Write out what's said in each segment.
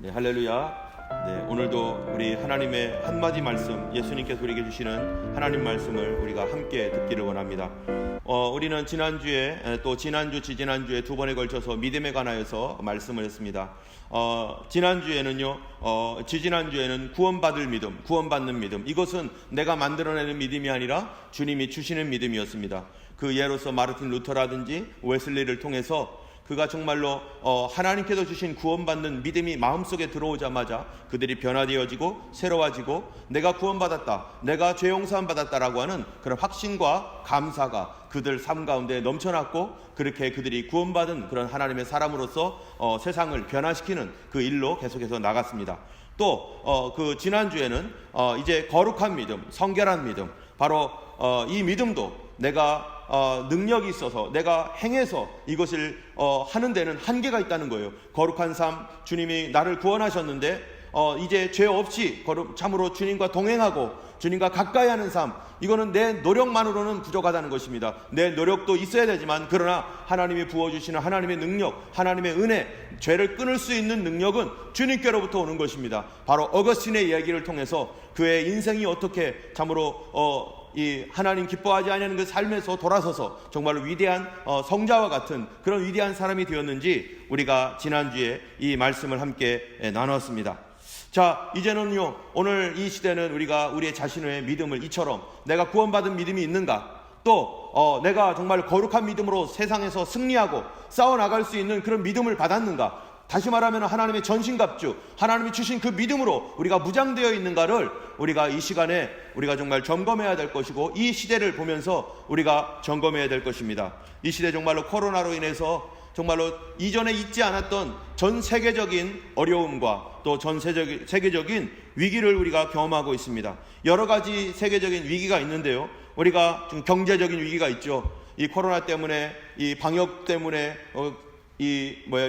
네, 할렐루야. 네, 오늘도 우리 하나님의 한마디 말씀, 예수님께서 우리에게 주시는 하나님 말씀을 우리가 함께 듣기를 원합니다. 우리는 지난주에 또 지난주에 두 번에 걸쳐서 믿음에 관하여서 말씀을 했습니다. 지지난주에는 구원받을 믿음, 구원받는 믿음, 이것은 내가 만들어내는 믿음이 아니라 주님이 주시는 믿음이었습니다. 그 예로서 마르틴 루터라든지 웨슬리를 통해서 그가 정말로 하나님께서 주신 구원받는 믿음이 마음속에 들어오자마자 그들이 변화되어지고 새로워지고 내가 구원받았다, 내가 죄 용서함 받았다라고 하는 그런 확신과 감사가 그들 삶 가운데 넘쳐났고, 그렇게 그들이 구원받은 그런 하나님의 사람으로서 세상을 변화시키는 그 일로 계속해서 나갔습니다. 또 그 지난주에는 이제 거룩한 믿음, 성결한 믿음, 바로 이 믿음도 내가 능력이 있어서 내가 행해서 이것을 하는 데는 한계가 있다는 거예요. 거룩한 삶, 주님이 나를 구원하셨는데 이제 죄 없이 참으로 주님과 동행하고 주님과 가까이 하는 삶, 이거는 내 노력만으로는 부족하다는 것입니다. 내 노력도 있어야 되지만, 그러나 하나님이 부어주시는 하나님의 능력, 하나님의 은혜, 죄를 끊을 수 있는 능력은 주님께로부터 오는 것입니다. 바로 어거스틴의 이야기를 통해서 그의 인생이 어떻게 참으로 이 하나님 기뻐하지 않는 그 삶에서 돌아서서 정말로 위대한 성자와 같은 그런 위대한 사람이 되었는지 우리가 지난주에 이 말씀을 함께 나눴습니다. 자, 이제는요, 오늘 이 시대는 우리가 우리의 자신의 믿음을 이처럼 내가 구원받은 믿음이 있는가, 또 내가 정말 거룩한 믿음으로 세상에서 승리하고 싸워나갈 수 있는 그런 믿음을 받았는가, 다시 말하면 하나님의 전신갑주, 하나님이 주신 그 믿음으로 우리가 무장되어 있는가를 우리가 이 시간에 우리가 정말 점검해야 될 것이고, 이 시대를 보면서 우리가 점검해야 될 것입니다. 이 시대 정말로 코로나로 인해서 정말로 이전에 있지 않았던 전 세계적인 어려움과 또 전 세계적인 위기를 우리가 경험하고 있습니다. 여러 가지 세계적인 위기가 있는데요, 우리가 좀 경제적인 위기가 있죠. 이 코로나 때문에, 이 방역 때문에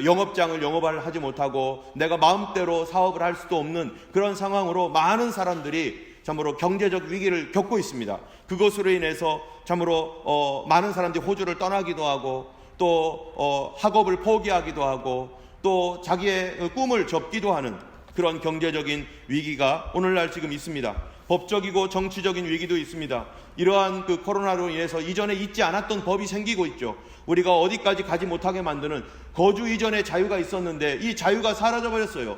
영업장을 영업을 하지 못하고 내가 마음대로 사업을 할 수도 없는 그런 상황으로 많은 사람들이 참으로 경제적 위기를 겪고 있습니다. 그것으로 인해서 참으로 많은 사람들이 호주를 떠나기도 하고, 또 학업을 포기하기도 하고, 또 자기의 꿈을 접기도 하는 그런 경제적인 위기가 오늘날 지금 있습니다. 법적이고 정치적인 위기도 있습니다. 이러한 그 코로나로 인해서 이전에 있지 않았던 법이 생기고 있죠. 우리가 어디까지 가지 못하게 만드는 거주 이전의 자유가 있었는데 이 자유가 사라져 버렸어요.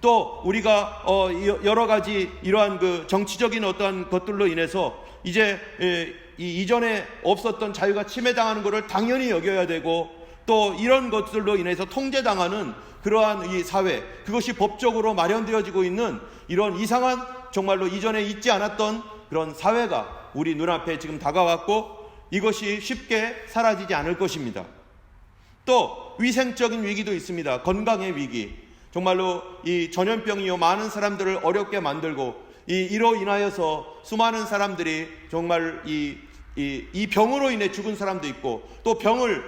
또 우리가 여러 가지 이러한 그 정치적인 어떠한 것들로 인해서 이제 이전에 없었던 자유가 침해당하는 것을 당연히 여겨야 되고, 또 이런 것들로 인해서 통제당하는 그러한 이 사회, 그것이 법적으로 마련되어지고 있는 이런 이상한, 정말로 이전에 있지 않았던 그런 사회가 우리 눈앞에 지금 다가왔고, 이것이 쉽게 사라지지 않을 것입니다. 또 위생적인 위기도 있습니다. 건강의 위기, 정말로 이 전염병이요, 많은 사람들을 어렵게 만들고, 이로 인하여서 수많은 사람들이 정말 이 병으로 인해 죽은 사람도 있고, 또 병을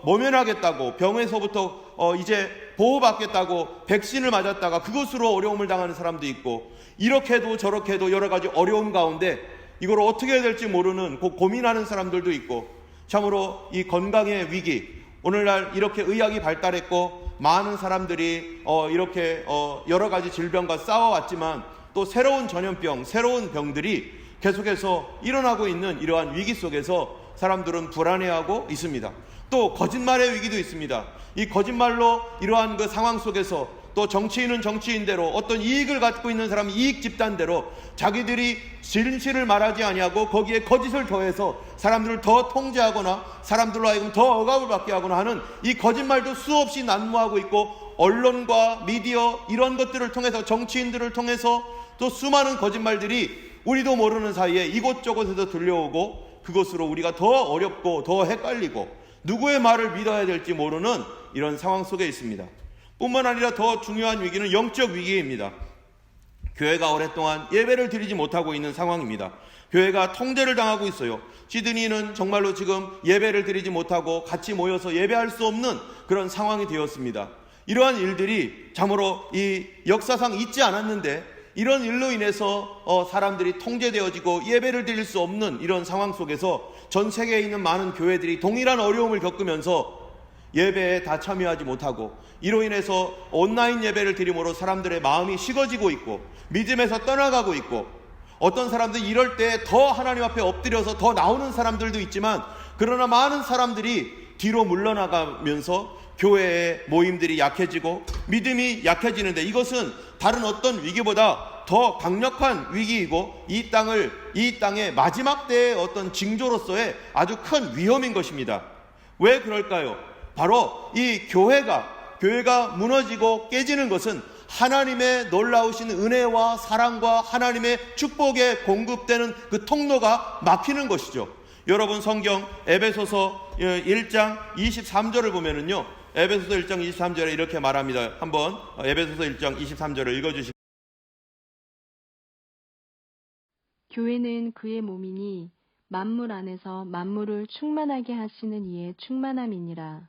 모면하겠다고 병에서부터 이제 보호받겠다고 백신을 맞았다가 그것으로 어려움을 당하는 사람도 있고, 이렇게도 저렇게도 여러 가지 어려움 가운데 이걸 어떻게 해야 될지 모르는 고민하는 사람들도 있고, 참으로 이 건강의 위기, 오늘날 이렇게 의학이 발달했고 많은 사람들이 이렇게 여러 가지 질병과 싸워왔지만, 또 새로운 전염병, 새로운 병들이 계속해서 일어나고 있는 이러한 위기 속에서 사람들은 불안해하고 있습니다. 또 거짓말의 위기도 있습니다. 이 거짓말로 이러한 그 상황 속에서 또 정치인은 정치인대로, 어떤 이익을 갖고 있는 사람은 이익 집단대로 자기들이 진실을 말하지 아니하고 거기에 거짓을 더해서 사람들을 더 통제하거나 사람들로 하여금 더 억압을 받게 하거나 하는 이 거짓말도 수없이 난무하고 있고, 언론과 미디어 이런 것들을 통해서, 정치인들을 통해서 또 수많은 거짓말들이 우리도 모르는 사이에 이곳저곳에서 들려오고, 그것으로 우리가 더 어렵고 더 헷갈리고 누구의 말을 믿어야 될지 모르는 이런 상황 속에 있습니다. 뿐만 아니라 더 중요한 위기는 영적 위기입니다. 교회가 오랫동안 예배를 드리지 못하고 있는 상황입니다. 교회가 통제를 당하고 있어요. 시드니는 정말로 지금 예배를 드리지 못하고 같이 모여서 예배할 수 없는 그런 상황이 되었습니다. 이러한 일들이 참으로 이 역사상 있지 않았는데, 이런 일로 인해서 사람들이 통제되어지고 예배를 드릴 수 없는 이런 상황 속에서 전 세계에 있는 많은 교회들이 동일한 어려움을 겪으면서 예배에 다 참여하지 못하고 이로 인해서 온라인 예배를 드림으로 사람들의 마음이 식어지고 있고 믿음에서 떠나가고 있고 어떤 사람들이 이럴 때 더 하나님 앞에 엎드려서 더 나오는 사람들도 있지만 그러나 많은 사람들이 뒤로 물러나가면서 교회의 모임들이 약해지고 믿음이 약해지는데 이것은 다른 어떤 위기보다 더 강력한 위기이고 이 땅의 마지막 때의 어떤 징조로서의 아주 큰 위험인 것입니다. 왜 그럴까요? 바로 이 교회가 무너지고 깨지는 것은 하나님의 놀라우신 은혜와 사랑과 하나님의 축복에 공급되는 그 통로가 막히는 것이죠. 여러분 성경 에베소서 1장 23절을 보면은요. 에베소서 1장 23절에 이렇게 말합니다. 한번 에베소서 1장 23절을 읽어주시겠습니다. 교회는 그의 몸이니 만물 안에서 만물을 충만하게 하시는 이의 충만함이니라.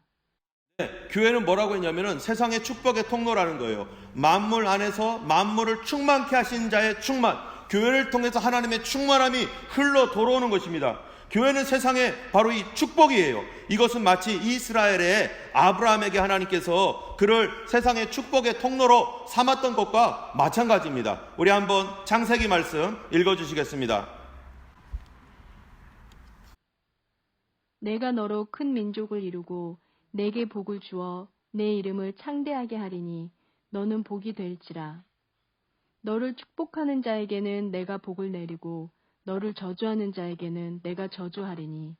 네, 교회는 뭐라고 했냐면은 세상의 축복의 통로라는 거예요. 만물 안에서 만물을 충만케 하신 자의 충만, 교회를 통해서 하나님의 충만함이 흘러 들어오는 것입니다. 교회는 세상의 바로 이 축복이에요. 이것은 마치 이스라엘의 아브라함에게 하나님께서 그를 세상의 축복의 통로로 삼았던 것과 마찬가지입니다. 우리 한번 창세기 말씀 읽어주시겠습니다. 내가 너로 큰 민족을 이루고 내게 복을 주어 내 이름을 창대하게 하리니 너는 복이 될지라. 너를 축복하는 자에게는 내가 복을 내리고 너를 저주하는 자에게는 내가 저주하리니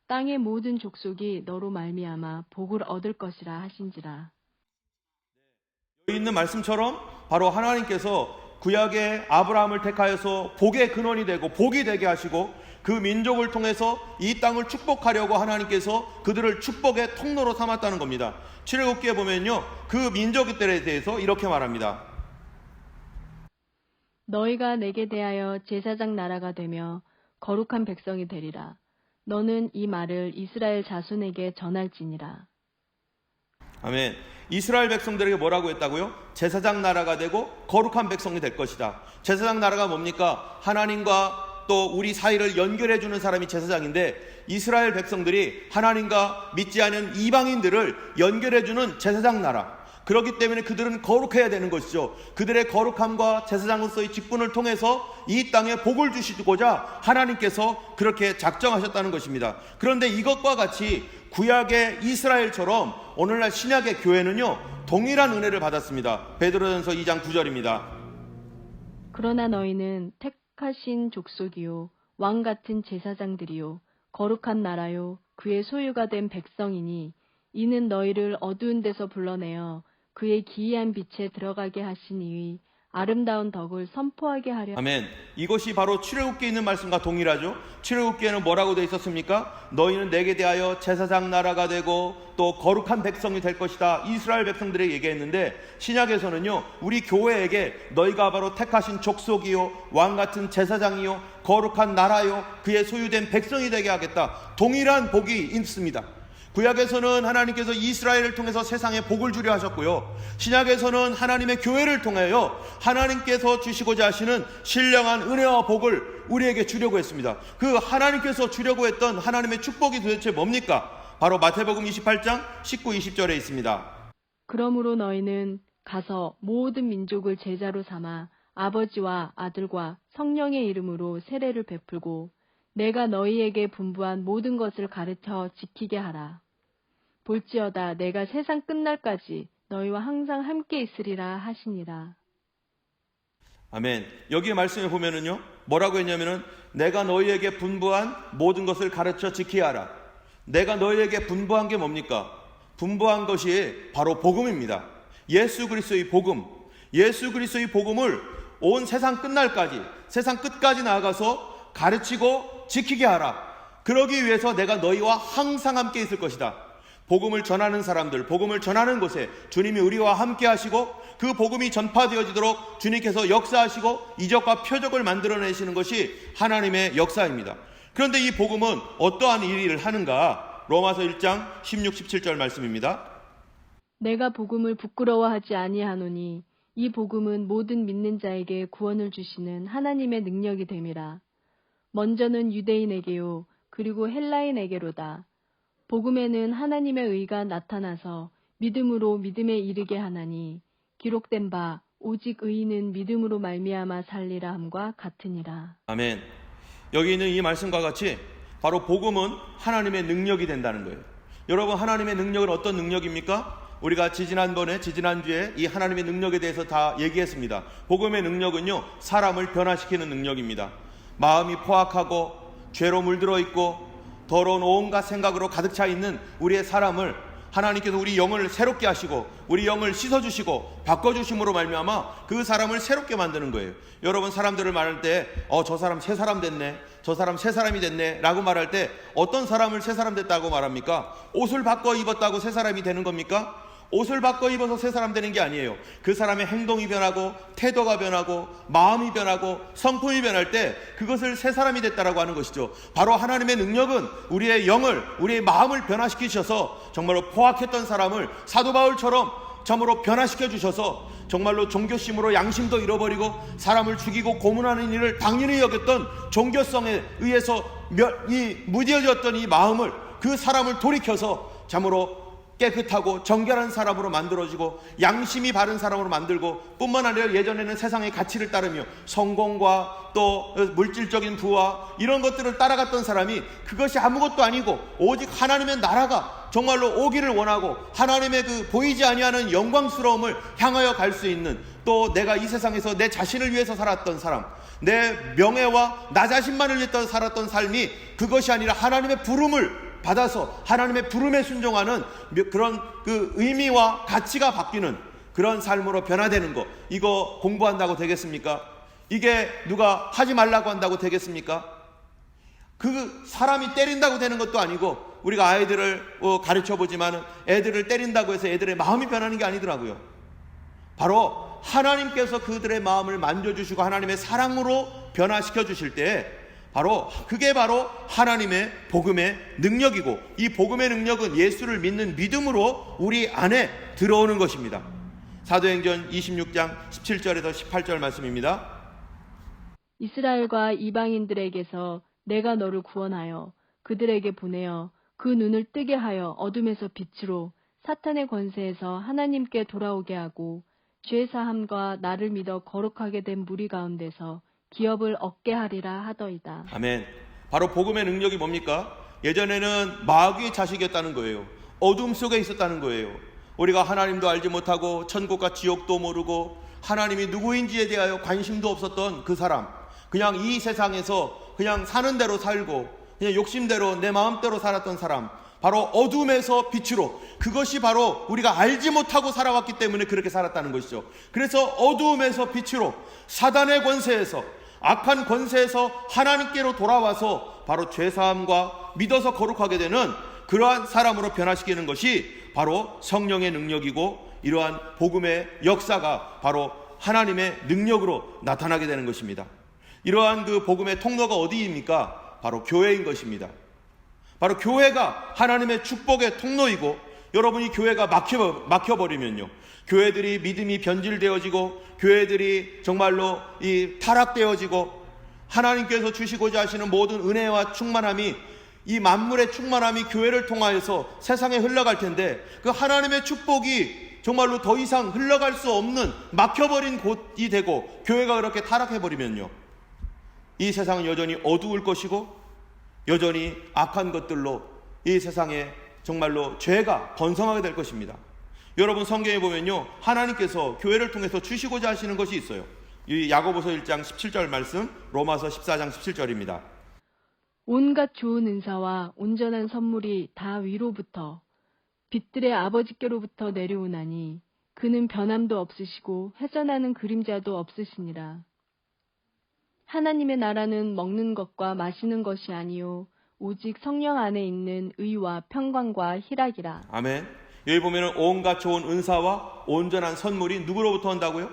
땅의 모든 족속이 너로 말미암아 복을 얻을 것이라 하신지라. 여기 있는 말씀처럼 바로 하나님께서 구약의 아브라함을 택하여서 복의 근원이 되고 복이 되게 하시고 그 민족을 통해서 이 땅을 축복하려고 하나님께서 그들을 축복의 통로로 삼았다는 겁니다. 출애굽기에 보면요, 그 민족들에 대해서 이렇게 말합니다. 너희가 내게 대하여 제사장 나라가 되며 거룩한 백성이 되리라. 너는 이 말을 이스라엘 자손에게 전할지니라. 아멘. 이스라엘 백성들에게 뭐라고 했다고요? 제사장 나라가 되고 거룩한 백성이 될 것이다. 제사장 나라가 뭡니까? 하나님과 또 우리 사이를 연결해주는 사람이 제사장인데 이스라엘 백성들이 하나님과 믿지 않은 이방인들을 연결해주는 제사장 나라. 그렇기 때문에 그들은 거룩해야 되는 것이죠. 그들의 거룩함과 제사장으로서의 직분을 통해서 이 땅에 복을 주시고자 하나님께서 그렇게 작정하셨다는 것입니다. 그런데 이것과 같이 구약의 이스라엘처럼 오늘날 신약의 교회는요, 동일한 은혜를 받았습니다. 베드로전서 2장 9절입니다. 그러나 너희는 택하신 족속이요 왕 같은 제사장들이요 거룩한 나라요 그의 소유가 된 백성이니 이는 너희를 어두운 데서 불러내어 그의 기이한 빛에 들어가게 하신 이의 아름다운 덕을 선포하게 하려. 아멘. 이것이 바로 출애굽기에 있는 말씀과 동일하죠. 출애굽기에는 뭐라고 되어 있었습니까? 너희는 내게 대하여 제사장 나라가 되고 또 거룩한 백성이 될 것이다. 이스라엘 백성들에게 얘기했는데 신약에서는요, 우리 교회에게 너희가 바로 택하신 족속이요 왕 같은 제사장이요 거룩한 나라요 그의 소유된 백성이 되게 하겠다. 동일한 복이 있습니다. 구약에서는 하나님께서 이스라엘을 통해서 세상에 복을 주려 하셨고요, 신약에서는 하나님의 교회를 통하여 하나님께서 주시고자 하시는 신령한 은혜와 복을 우리에게 주려고 했습니다. 그 하나님께서 주려고 했던 하나님의 축복이 도대체 뭡니까? 바로 마태복음 28장 19, 20절에 있습니다. 그러므로 너희는 가서 모든 민족을 제자로 삼아 아버지와 아들과 성령의 이름으로 세례를 베풀고 내가 너희에게 분부한 모든 것을 가르쳐 지키게 하라. 볼지어다 내가 세상 끝날까지 너희와 항상 함께 있으리라 하시니라. 아멘. 여기 말씀에 보면은요, 뭐라고 했냐면은 내가 너희에게 분부한 모든 것을 가르쳐 지키게 하라. 내가 너희에게 분부한 게 뭡니까? 분부한 것이 바로 복음입니다. 예수 그리스도의 복음. 예수 그리스도의 복음을 온 세상 끝날까지, 세상 끝까지 나아가서 가르치고 지키게 하라. 그러기 위해서 내가 너희와 항상 함께 있을 것이다. 복음을 전하는 사람들, 복음을 전하는 곳에 주님이 우리와 함께 하시고 그 복음이 전파되어지도록 주님께서 역사하시고 이적과 표적을 만들어내시는 것이 하나님의 역사입니다. 그런데 이 복음은 어떠한 일을 하는가? 로마서 1장 16, 17절 말씀입니다. 내가 복음을 부끄러워하지 아니하노니 이 복음은 모든 믿는 자에게 구원을 주시는 하나님의 능력이 됨이라. 먼저는 유대인에게요 그리고 헬라인에게로다. 복음에는 하나님의 의가 나타나서 믿음으로 믿음에 이르게 하나니 기록된 바 오직 의인은 믿음으로 말미암아 살리라 함과 같으니라. 아멘. 여기 있는 이 말씀과 같이 바로 복음은 하나님의 능력이 된다는 거예요. 여러분, 하나님의 능력은 어떤 능력입니까? 우리가 지지난주에 이 하나님의 능력에 대해서 다 얘기했습니다. 복음의 능력은요, 사람을 변화시키는 능력입니다. 마음이 포악하고 죄로 물들어 있고 더러운 온갖 생각으로 가득 차 있는 우리의 사람을 하나님께서 우리 영을 새롭게 하시고 우리 영을 씻어주시고 바꿔주심으로 말미암아 그 사람을 새롭게 만드는 거예요. 여러분, 사람들을 말할 때 저 사람 새 사람 됐네, 저 사람 새 사람이 됐네 라고 말할 때 어떤 사람을 새 사람 됐다고 말합니까? 옷을 바꿔 입었다고 새 사람이 되는 겁니까? 옷을 바꿔 입어서 새 사람 되는 게 아니에요. 그 사람의 행동이 변하고 태도가 변하고 마음이 변하고 성품이 변할 때 그것을 새 사람이 됐다라고 하는 것이죠. 바로 하나님의 능력은 우리의 영을, 우리의 마음을 변화시키셔서 정말로 포악했던 사람을 사도 바울처럼 참으로 변화시켜 주셔서 정말로 종교심으로 양심도 잃어버리고 사람을 죽이고 고문하는 일을 당연히 여겼던 종교성에 의해서 무뎌졌던 이 마음을, 그 사람을 돌이켜서 참으로 깨끗하고 정결한 사람으로 만들어지고 양심이 바른 사람으로 만들고, 뿐만 아니라 예전에는 세상의 가치를 따르며 성공과 또 물질적인 부와 이런 것들을 따라갔던 사람이 그것이 아무것도 아니고 오직 하나님의 나라가 정말로 오기를 원하고 하나님의 그 보이지 아니하는 영광스러움을 향하여 갈 수 있는, 또 내가 이 세상에서 내 자신을 위해서 살았던 사람, 내 명예와 나 자신만을 위해서 살았던 삶이 그것이 아니라 하나님의 부름을 받아서 하나님의 부름에 순종하는 그런 그 의미와 가치가 바뀌는 그런 삶으로 변화되는 것, 이거 공부한다고 되겠습니까? 이게 누가 하지 말라고 한다고 되겠습니까? 그 사람이 때린다고 되는 것도 아니고, 우리가 아이들을 가르쳐 보지만 애들을 때린다고 해서 애들의 마음이 변하는 게 아니더라고요. 바로 하나님께서 그들의 마음을 만져주시고 하나님의 사랑으로 변화시켜 주실 때 그게 바로 하나님의 복음의 능력이고, 이 복음의 능력은 예수를 믿는 믿음으로 우리 안에 들어오는 것입니다. 사도행전 26장 17절에서 18절 말씀입니다. 이스라엘과 이방인들에게서 내가 너를 구원하여 그들에게 보내어 그 눈을 뜨게 하여 어둠에서 빛으로 사탄의 권세에서 하나님께 돌아오게 하고 죄사함과 나를 믿어 거룩하게 된 무리 가운데서 기업을 얻게 하리라 하더이다. 아멘. 바로 복음의 능력이 뭡니까? 예전에는 마귀의 자식이었다는 거예요. 어둠 속에 있었다는 거예요. 우리가 하나님도 알지 못하고 천국과 지옥도 모르고 하나님이 누구인지에 대하여 관심도 없었던 그 사람, 그냥 이 세상에서 그냥 사는 대로 살고 그냥 욕심대로 내 마음대로 살았던 사람, 바로 어둠에서 빛으로, 그것이 바로 우리가 알지 못하고 살아왔기 때문에 그렇게 살았다는 것이죠. 그래서 어두움에서 빛으로, 사단의 권세에서, 악한 권세에서 하나님께로 돌아와서 바로 죄사함과 믿어서 거룩하게 되는 그러한 사람으로 변화시키는 것이 바로 성령의 능력이고, 이러한 복음의 역사가 바로 하나님의 능력으로 나타나게 되는 것입니다. 이러한 그 복음의 통로가 어디입니까? 바로 교회인 것입니다. 바로 교회가 하나님의 축복의 통로이고, 여러분이 교회가 막혀버리면요, 교회들이 믿음이 변질되어지고 교회들이 정말로 이 타락되어지고 하나님께서 주시고자 하시는 모든 은혜와 충만함이, 이 만물의 충만함이 교회를 통하여서 세상에 흘러갈 텐데, 그 하나님의 축복이 정말로 더 이상 흘러갈 수 없는 막혀버린 곳이 되고 교회가 그렇게 타락해버리면요, 이 세상은 여전히 어두울 것이고 여전히 악한 것들로 이 세상에 정말로 죄가 번성하게 될 것입니다. 여러분, 성경에 보면요, 하나님께서 교회를 통해서 주시고자 하시는 것이 있어요. 이 야고보서 1장 17절 말씀, 로마서 14장 17절입니다. 온갖 좋은 은사와 온전한 선물이 다 위로부터 빛들의 아버지께로부터 내려오나니 그는 변함도 없으시고 훼손하는 그림자도 없으시니라. 하나님의 나라는 먹는 것과 마시는 것이 아니요 오직 성령 안에 있는 의와 평강과 희락이라. 아멘. 여기 보면은 온갖 좋은 은사와 온전한 선물이 누구로부터 온다고요?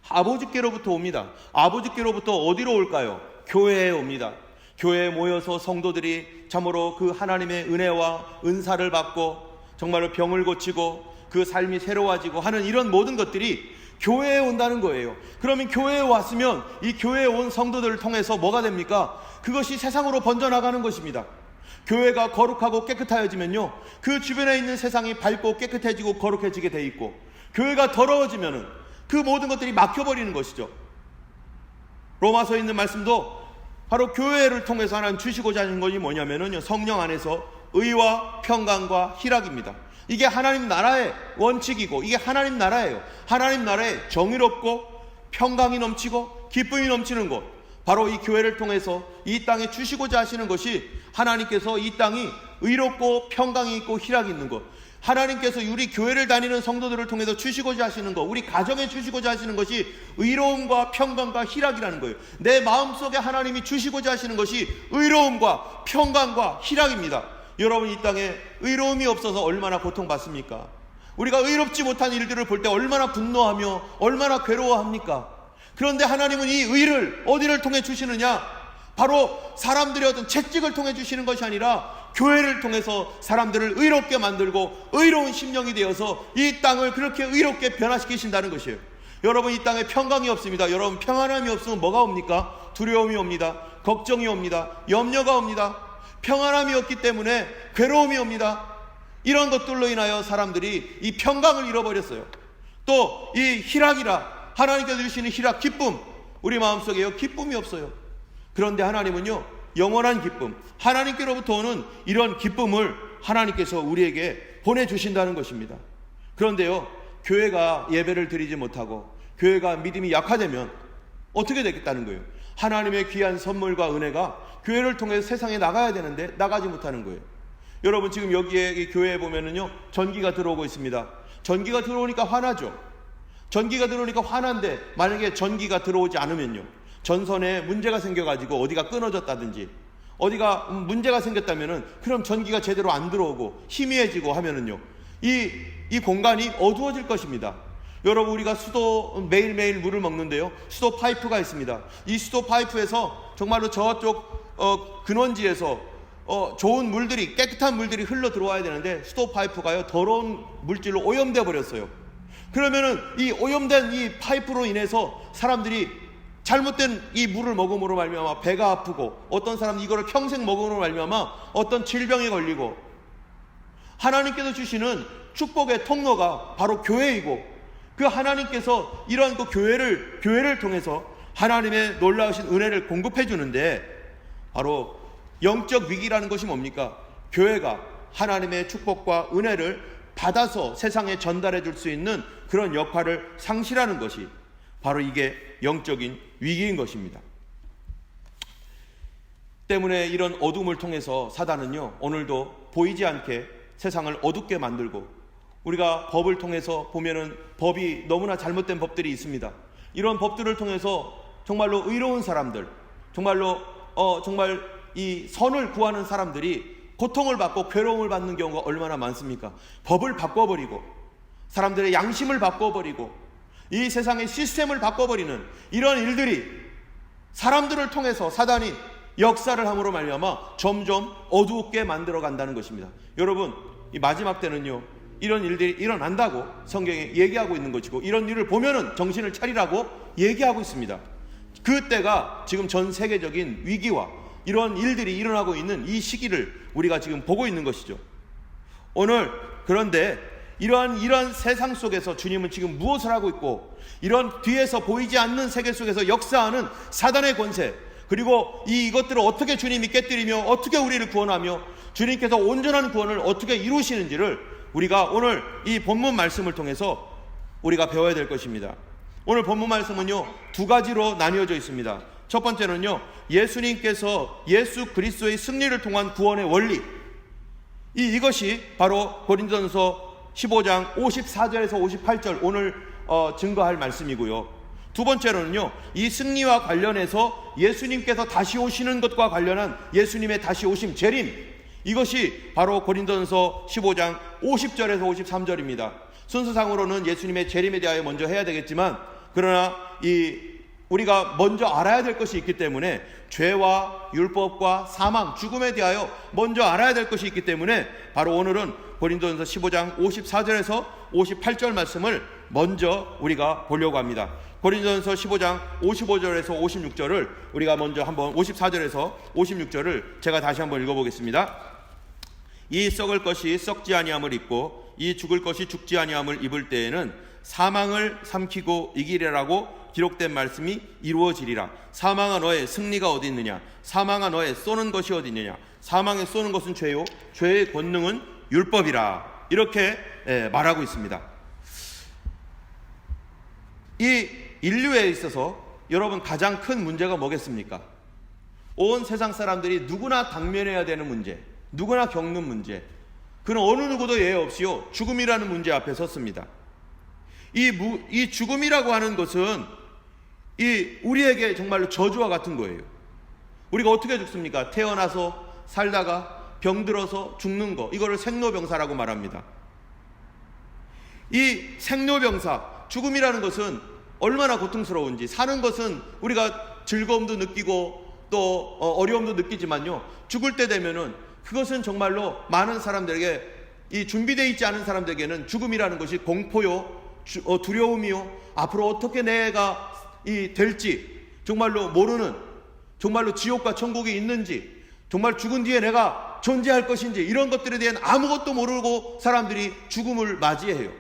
아버지께로부터 옵니다. 아버지께로부터 어디로 올까요? 교회에 옵니다. 교회에 모여서 성도들이 참으로 그 하나님의 은혜와 은사를 받고 정말로 병을 고치고 그 삶이 새로워지고 하는 이런 모든 것들이 교회에 온다는 거예요. 그러면 교회에 왔으면 이 교회에 온 성도들을 통해서 뭐가 됩니까? 그것이 세상으로 번져나가는 것입니다. 교회가 거룩하고 깨끗하여지면요, 그 주변에 있는 세상이 밝고 깨끗해지고 거룩해지게 돼 있고, 교회가 더러워지면은 그 모든 것들이 막혀버리는 것이죠. 로마서에 있는 말씀도 바로 교회를 통해서 하나님 주시고자 하는 것이 뭐냐면은 성령 안에서 의와 평강과 희락입니다. 이게 하나님 나라의 원칙이고, 이게 하나님 나라예요. 하나님 나라에 정의롭고 평강이 넘치고 기쁨이 넘치는 곳, 바로 이 교회를 통해서 이 땅에 주시고자 하시는 것이, 하나님께서 이 땅이 의롭고 평강이 있고 희락이 있는 것, 하나님께서 우리 교회를 다니는 성도들을 통해서 주시고자 하시는 것, 우리 가정에 주시고자 하시는 것이 의로움과 평강과 희락이라는 거예요. 내 마음속에 하나님이 주시고자 하시는 것이 의로움과 평강과 희락입니다. 여러분, 이 땅에 의로움이 없어서 얼마나 고통받습니까? 우리가 의롭지 못한 일들을 볼 때 얼마나 분노하며 얼마나 괴로워합니까? 그런데 하나님은 이 의를 어디를 통해 주시느냐? 바로 사람들의 어떤 채찍을 통해 주시는 것이 아니라 교회를 통해서 사람들을 의롭게 만들고 의로운 심령이 되어서 이 땅을 그렇게 의롭게 변화시키신다는 것이에요. 여러분, 이 땅에 평강이 없습니다. 여러분, 평안함이 없으면 뭐가 옵니까? 두려움이 옵니다. 걱정이 옵니다. 염려가 옵니다. 평안함이 없기 때문에 괴로움이 옵니다. 이런 것들로 인하여 사람들이 이 평강을 잃어버렸어요. 또 이 희락이라, 하나님께서 주시는 희락, 기쁨, 우리 마음속에요, 기쁨이 없어요. 그런데 하나님은요, 영원한 기쁨, 하나님께로부터 오는 이런 기쁨을 하나님께서 우리에게 보내주신다는 것입니다. 그런데요, 교회가 예배를 드리지 못하고 교회가 믿음이 약화되면 어떻게 되겠다는 거예요? 하나님의 귀한 선물과 은혜가 교회를 통해서 세상에 나가야 되는데 나가지 못하는 거예요. 여러분, 지금 여기에 이 교회에 보면은요, 전기가 들어오고 있습니다. 전기가 들어오니까 화나죠. 전기가 들어오니까 화난데, 만약에 전기가 들어오지 않으면요, 전선에 문제가 생겨가지고 어디가 끊어졌다든지 어디가 문제가 생겼다면은, 그럼 전기가 제대로 안 들어오고 희미해지고 하면은요, 이 공간이 어두워질 것입니다. 여러분, 우리가 수도 매일매일 물을 먹는데요, 수도 파이프가 있습니다. 이 수도 파이프에서 정말로 저쪽 근원지에서 좋은 물들이, 깨끗한 물들이 흘러 들어와야 되는데 수도 파이프가요, 더러운 물질로 오염돼 버렸어요. 그러면은 이 오염된 이 파이프로 인해서 사람들이 잘못된 이 물을 먹음으로 말미암아 배가 아프고, 어떤 사람은 이거를 평생 먹음으로 말미암아 어떤 질병에 걸리고, 하나님께서 주시는 축복의 통로가 바로 교회이고, 그 하나님께서 이러한 그 교회를 통해서 하나님의 놀라우신 은혜를 공급해 주는데, 바로 영적 위기라는 것이 뭡니까? 교회가 하나님의 축복과 은혜를 받아서 세상에 전달해 줄 수 있는 그런 역할을 상실하는 것이, 바로 이게 영적인 위기인 것입니다. 때문에 이런 어둠을 통해서 사단은요, 오늘도 보이지 않게 세상을 어둡게 만들고, 우리가 법을 통해서 보면은 법이 너무나 잘못된 법들이 있습니다. 이런 법들을 통해서 정말로 의로운 사람들, 정말 이 선을 구하는 사람들이 고통을 받고 괴로움을 받는 경우가 얼마나 많습니까? 법을 바꿔버리고, 사람들의 양심을 바꿔버리고, 이 세상의 시스템을 바꿔버리는 이런 일들이 사람들을 통해서 사단이 역사를 함으로 말미암아 점점 어두웠게 만들어 간다는 것입니다. 여러분, 이 마지막 때는요, 이런 일들이 일어난다고 성경에 얘기하고 있는 것이고, 이런 일을 보면은 정신을 차리라고 얘기하고 있습니다. 그 때가 지금 전 세계적인 위기와 이런 일들이 일어나고 있는 이 시기를 우리가 지금 보고 있는 것이죠. 오늘, 그런데 이러한 세상 속에서 주님은 지금 무엇을 하고 있고, 이런 뒤에서 보이지 않는 세계 속에서 역사하는 사단의 권세, 그리고 이것들을 어떻게 주님이 깨뜨리며 어떻게 우리를 구원하며 주님께서 온전한 구원을 어떻게 이루시는지를 우리가 오늘 이 본문 말씀을 통해서 우리가 배워야 될 것입니다. 오늘 본문 말씀은요, 두 가지로 나뉘어져 있습니다. 첫 번째는요, 예수님께서 예수 그리스도의 승리를 통한 구원의 원리, 이것이 바로 고린도전서 15장 54절에서 58절 오늘 증거할 말씀이고요. 두 번째로는요, 이 승리와 관련해서 예수님께서 다시 오시는 것과 관련한 예수님의 다시 오심, 재림, 이것이 바로 고린도전서 15장 50절에서 53절입니다. 순서상으로는 예수님의 재림에 대하여 먼저 해야 되겠지만, 그러나 우리가 먼저 알아야 될 것이 있기 때문에, 죄와 율법과 사망, 죽음에 대하여 먼저 알아야 될 것이 있기 때문에, 바로 오늘은 고린도전서 15장 54절에서 58절 말씀을 먼저 우리가 보려고 합니다. 고린도전서 15장 55절에서 56절을 우리가 먼저 한번, 54절에서 56절을 제가 다시 한번 읽어보겠습니다. 이 썩을 것이 썩지 아니함을 입고 이 죽을 것이 죽지 아니함을 입을 때에는 사망을 삼키고 이기리라고 기록된 말씀이 이루어지리라. 사망아 너의 승리가 어디 있느냐? 사망아 너의 쏘는 것이 어디 있느냐? 사망에 쏘는 것은 죄요, 죄의 권능은 율법이라. 이렇게 말하고 있습니다. 이 인류에 있어서 여러분 가장 큰 문제가 뭐겠습니까? 온 세상 사람들이 누구나 당면해야 되는 문제, 누구나 겪는 문제, 그는 어느 누구도 예외 없이요 죽음이라는 문제 앞에 섰습니다. 이 죽음이라고 하는 것은 우리에게 정말로 저주와 같은 거예요. 우리가 어떻게 죽습니까? 태어나서 살다가 병들어서 죽는 거, 이거를 생로병사라고 말합니다. 이 생로병사, 죽음이라는 것은 얼마나 고통스러운지, 사는 것은 우리가 즐거움도 느끼고 또 어려움도 느끼지만요, 죽을 때 되면은 그것은 정말로 많은 사람들에게, 이 준비되어 있지 않은 사람들에게는 죽음이라는 것이 공포요, 두려움이요, 앞으로 어떻게 내가 될지 정말로 모르는, 정말로 지옥과 천국이 있는지, 정말 죽은 뒤에 내가 존재할 것인지, 이런 것들에 대한 아무것도 모르고 사람들이 죽음을 맞이해요.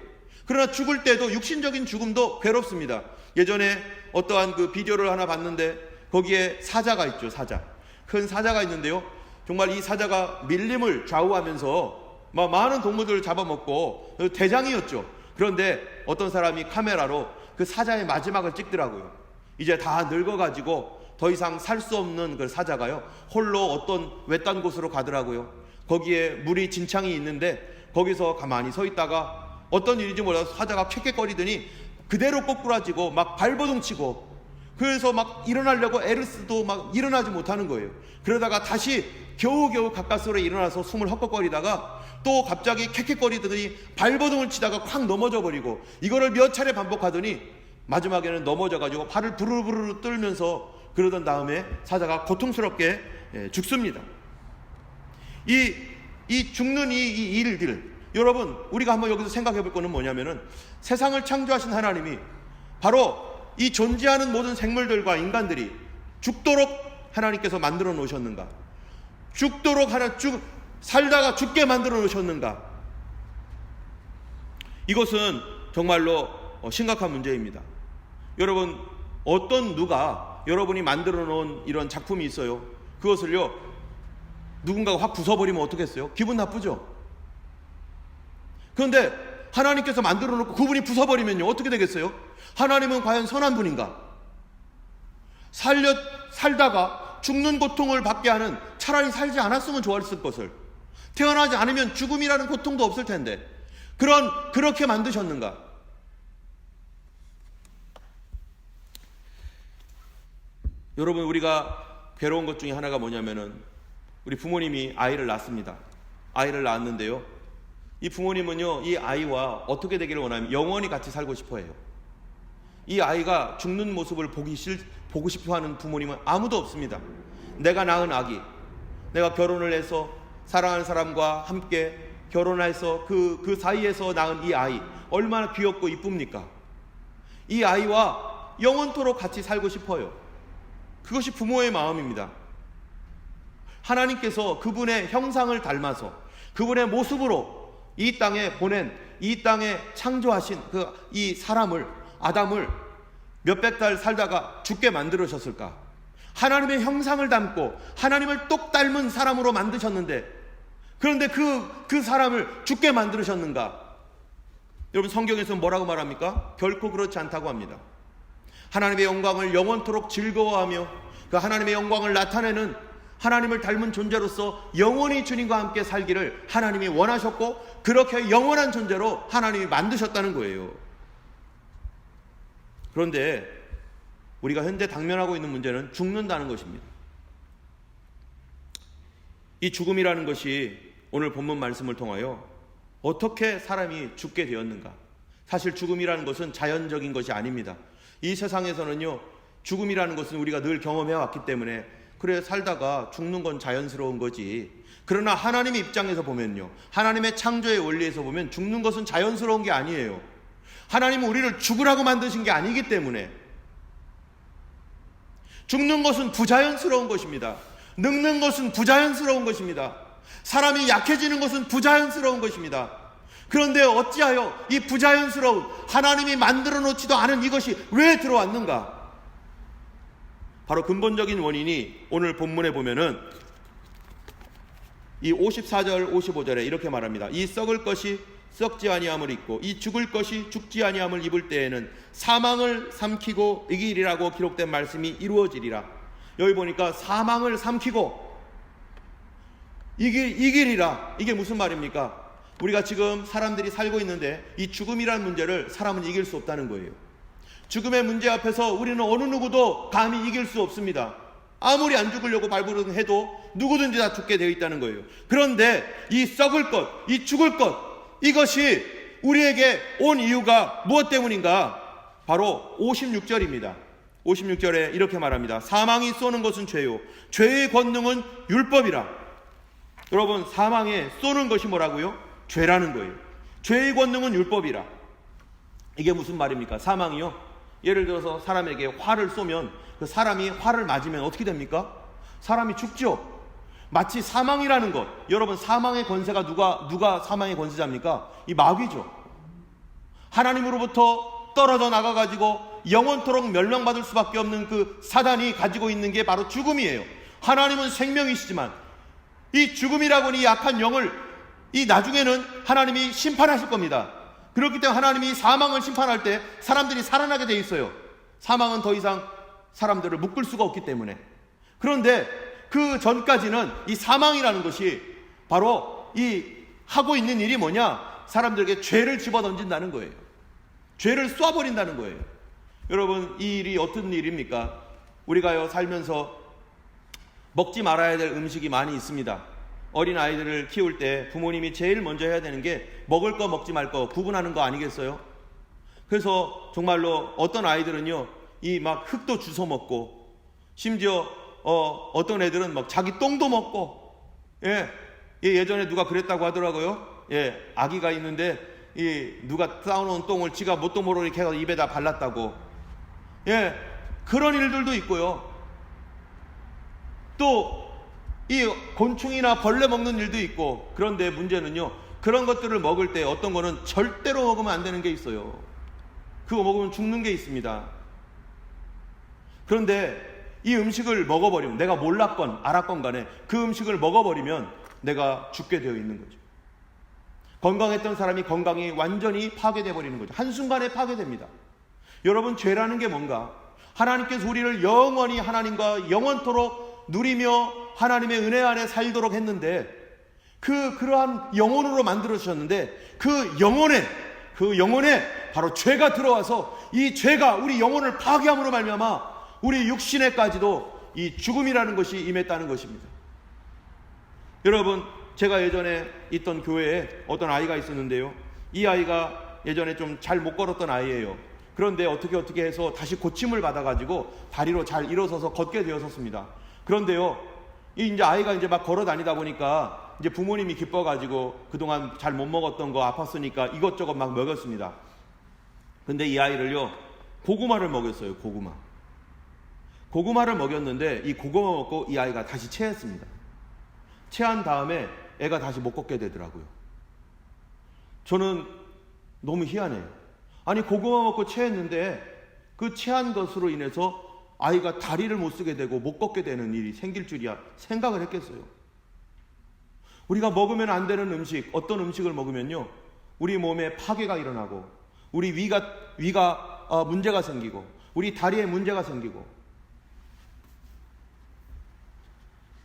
그러나 죽을 때도 육신적인 죽음도 괴롭습니다. 예전에 어떠한 그 비디오를 하나 봤는데 거기에 사자가 있죠. 사자, 큰 사자가 있는데요, 정말 이 사자가 밀림을 좌우하면서 많은 동물들을 잡아먹고 대장이었죠. 그런데 어떤 사람이 카메라로 그 사자의 마지막을 찍더라고요. 이제 다 늙어가지고 더 이상 살 수 없는 그 사자가요, 홀로 어떤 외딴 곳으로 가더라고요. 거기에 물이 진창이 있는데 거기서 가만히 서 있다가 어떤 일인지 몰라서 사자가 캑캑거리더니 그대로 꼬꾸라지고 막 발버둥 치고, 그래서 막 일어나려고 애를 써도 막 일어나지 못하는 거예요. 그러다가 다시 겨우겨우 가까스로 일어나서 숨을 헛헛거리다가 또 갑자기 캑캑거리더니 발버둥을 치다가 콱 넘어져 버리고, 이거를 몇 차례 반복하더니 마지막에는 넘어져가지고 발을 부르르 떨면서 그러던 다음에 사자가 고통스럽게 죽습니다. 이 죽는 이 일들, 여러분 우리가 한번 여기서 생각해 볼 거는 뭐냐면은, 세상을 창조하신 하나님이 바로 이 존재하는 모든 생물들과 인간들이 죽도록 하나님께서 만들어 놓으셨는가? 죽도록 살다가 죽게 만들어 놓으셨는가? 이것은 정말로 심각한 문제입니다. 여러분, 누가 여러분이 만들어 놓은 이런 작품이 있어요. 그것을요 누군가가 확 부숴버리면 어떻겠어요? 기분 나쁘죠? 그런데 하나님께서 만들어 놓고 그분이 부숴버리면요 어떻게 되겠어요? 하나님은 과연 선한 분인가? 살다가 죽는 고통을 받게 하는, 차라리 살지 않았으면 좋았을 것을, 태어나지 않으면 죽음이라는 고통도 없을 텐데 그렇게 만드셨는가? 여러분, 우리가 괴로운 것 중에 하나가 뭐냐면은, 우리 부모님이 아이를 낳습니다. 아이를 낳았는데요, 이 부모님은요 이 아이와 어떻게 되기를 원하면 영원히 같이 살고 싶어 해요. 이 아이가 죽는 모습을 보고 싶어 하는 부모님은 아무도 없습니다. 내가 낳은 아기, 내가 결혼을 해서 사랑하는 사람과 함께 결혼해서 그 사이에서 낳은 이 아이 얼마나 귀엽고 이쁩니까? 이 아이와 영원토록 같이 살고 싶어요. 그것이 부모의 마음입니다. 하나님께서 그분의 형상을 닮아서 그분의 모습으로 이 땅에 보낸, 이 땅에 창조하신 이 사람을, 아담을 몇백 달 살다가 죽게 만들으셨을까? 하나님의 형상을 담고 하나님을 똑 닮은 사람으로 만드셨는데, 그런데 그 사람을 죽게 만들으셨는가? 여러분, 성경에서 뭐라고 말합니까? 결코 그렇지 않다고 합니다. 하나님의 영광을 영원토록 즐거워하며 그 하나님의 영광을 나타내는, 하나님을 닮은 존재로서 영원히 주님과 함께 살기를 하나님이 원하셨고, 그렇게 영원한 존재로 하나님이 만드셨다는 거예요. 그런데 우리가 현재 당면하고 있는 문제는 죽는다는 것입니다. 이 죽음이라는 것이 오늘 본문 말씀을 통하여 어떻게 사람이 죽게 되었는가? 사실 죽음이라는 것은 자연적인 것이 아닙니다. 이 세상에서는요 죽음이라는 것은 우리가 늘 경험해 왔기 때문에 그래, 살다가 죽는 건 자연스러운 거지. 그러나 하나님의 입장에서 보면요, 하나님의 창조의 원리에서 보면 죽는 것은 자연스러운 게 아니에요. 하나님은 우리를 죽으라고 만드신 게 아니기 때문에 죽는 것은 부자연스러운 것입니다. 늙는 것은 부자연스러운 것입니다. 사람이 약해지는 것은 부자연스러운 것입니다. 그런데 어찌하여 이 부자연스러운 하나님이 만들어 놓지도 않은 이것이 왜 들어왔는가? 바로 근본적인 원인이 오늘 본문에 보면은 이 54절 55절에 이렇게 말합니다. 이 썩을 것이 썩지 아니함을 입고 이 죽을 것이 죽지 아니함을 입을 때에는 사망을 삼키고 이기리라고 기록된 말씀이 이루어지리라. 여기 보니까 사망을 삼키고 이기리라. 이게 무슨 말입니까? 우리가 지금 사람들이 살고 있는데 이 죽음이라는 문제를 사람은 이길 수 없다는 거예요. 죽음의 문제 앞에서 우리는 어느 누구도 감히 이길 수 없습니다. 아무리 안 죽으려고 발부르든 해도 누구든지 다 죽게 되어 있다는 거예요. 그런데 이 썩을 것, 이 죽을 것, 이것이 우리에게 온 이유가 무엇 때문인가? 바로 56절입니다. 56절에 이렇게 말합니다. 사망이 쏘는 것은 죄요, 죄의 권능은 율법이라. 여러분, 사망에 쏘는 것이 뭐라고요? 죄라는 거예요. 죄의 권능은 율법이라. 이게 무슨 말입니까? 사망이요, 예를 들어서 사람에게 활을 쏘면 그 사람이 활을 맞으면 어떻게 됩니까? 사람이 죽죠. 마치 사망이라는 것, 여러분, 사망의 권세가 누가 사망의 권세자입니까? 이 마귀죠. 하나님으로부터 떨어져 나가가지고 영원토록 멸망받을 수밖에 없는 그 사단이 가지고 있는 게 바로 죽음이에요. 하나님은 생명이시지만 이 죽음이라고 하는 이 약한 영을 이 나중에는 하나님이 심판하실 겁니다. 그렇기 때문에 하나님이 사망을 심판할 때 사람들이 살아나게 돼 있어요. 사망은 더 이상 사람들을 묶을 수가 없기 때문에. 그런데 그 전까지는 이 사망이라는 것이 바로 이 하고 있는 일이 뭐냐? 사람들에게 죄를 집어던진다는 거예요. 죄를 쏘아버린다는 거예요. 여러분, 이 일이 어떤 일입니까? 우리가요, 살면서 먹지 말아야 될 음식이 많이 있습니다. 어린 아이들을 키울 때 부모님이 제일 먼저 해야 되는 게 먹을 거 먹지 말 거 구분하는 거 아니겠어요? 그래서 정말로 어떤 아이들은요, 이 막 흙도 주워 먹고, 심지어 어떤 애들은 막 자기 똥도 먹고, 예전에 누가 그랬다고 하더라고요. 아기가 있는데 누가 싸워놓은 똥을 지가 뭣도 모르게 이렇게 해서 입에다 발랐다고. 그런 일들도 있고요. 또 이 곤충이나 벌레 먹는 일도 있고. 그런데 문제는요, 그런 것들을 먹을 때 어떤 거는 절대로 먹으면 안 되는 게 있어요. 그거 먹으면 죽는 게 있습니다. 그런데 이 음식을 먹어버리면, 내가 몰랐건 알았건 간에 그 음식을 먹어버리면 내가 죽게 되어 있는 거죠. 건강했던 사람이 건강이 완전히 파괴되어 버리는 거죠. 한순간에 파괴됩니다. 여러분, 죄라는 게 뭔가? 하나님께서 우리를 영원히 하나님과 영원토록 누리며 하나님의 은혜 안에 살도록 했는데, 그러한 영혼으로 만들어주셨는데 그 영혼에 바로 죄가 들어와서 이 죄가 우리 영혼을 파괴함으로 말미암아 우리 육신에까지도 이 죽음이라는 것이 임했다는 것입니다. 여러분, 제가 예전에 있던 교회에 어떤 아이가 있었는데요, 이 아이가 예전에 좀 잘 못 걸었던 아이예요. 그런데 어떻게 해서 다시 고침을 받아가지고 다리로 잘 일어서서 걷게 되었었습니다. 그런데요, 이제 아이가 이제 막 걸어 다니다 보니까 이제 부모님이 기뻐가지고 그동안 잘 못 먹었던 거 아팠으니까 이것저것 막 먹였습니다. 근데 이 아이를요, 고구마를 먹였어요. 고구마를 먹였는데 이 고구마 먹고 이 아이가 다시 체했습니다. 체한 다음에 애가 다시 못 걷게 되더라고요. 저는 너무 희한해요. 아니, 고구마 먹고 체했는데 그 체한 것으로 인해서 아이가 다리를 못 쓰게 되고 못 걷게 되는 일이 생길 줄이야 생각을 했겠어요. 우리가 먹으면 안 되는 음식, 어떤 음식을 먹으면요, 우리 몸에 파괴가 일어나고 우리 위가 문제가 생기고 우리 다리에 문제가 생기고.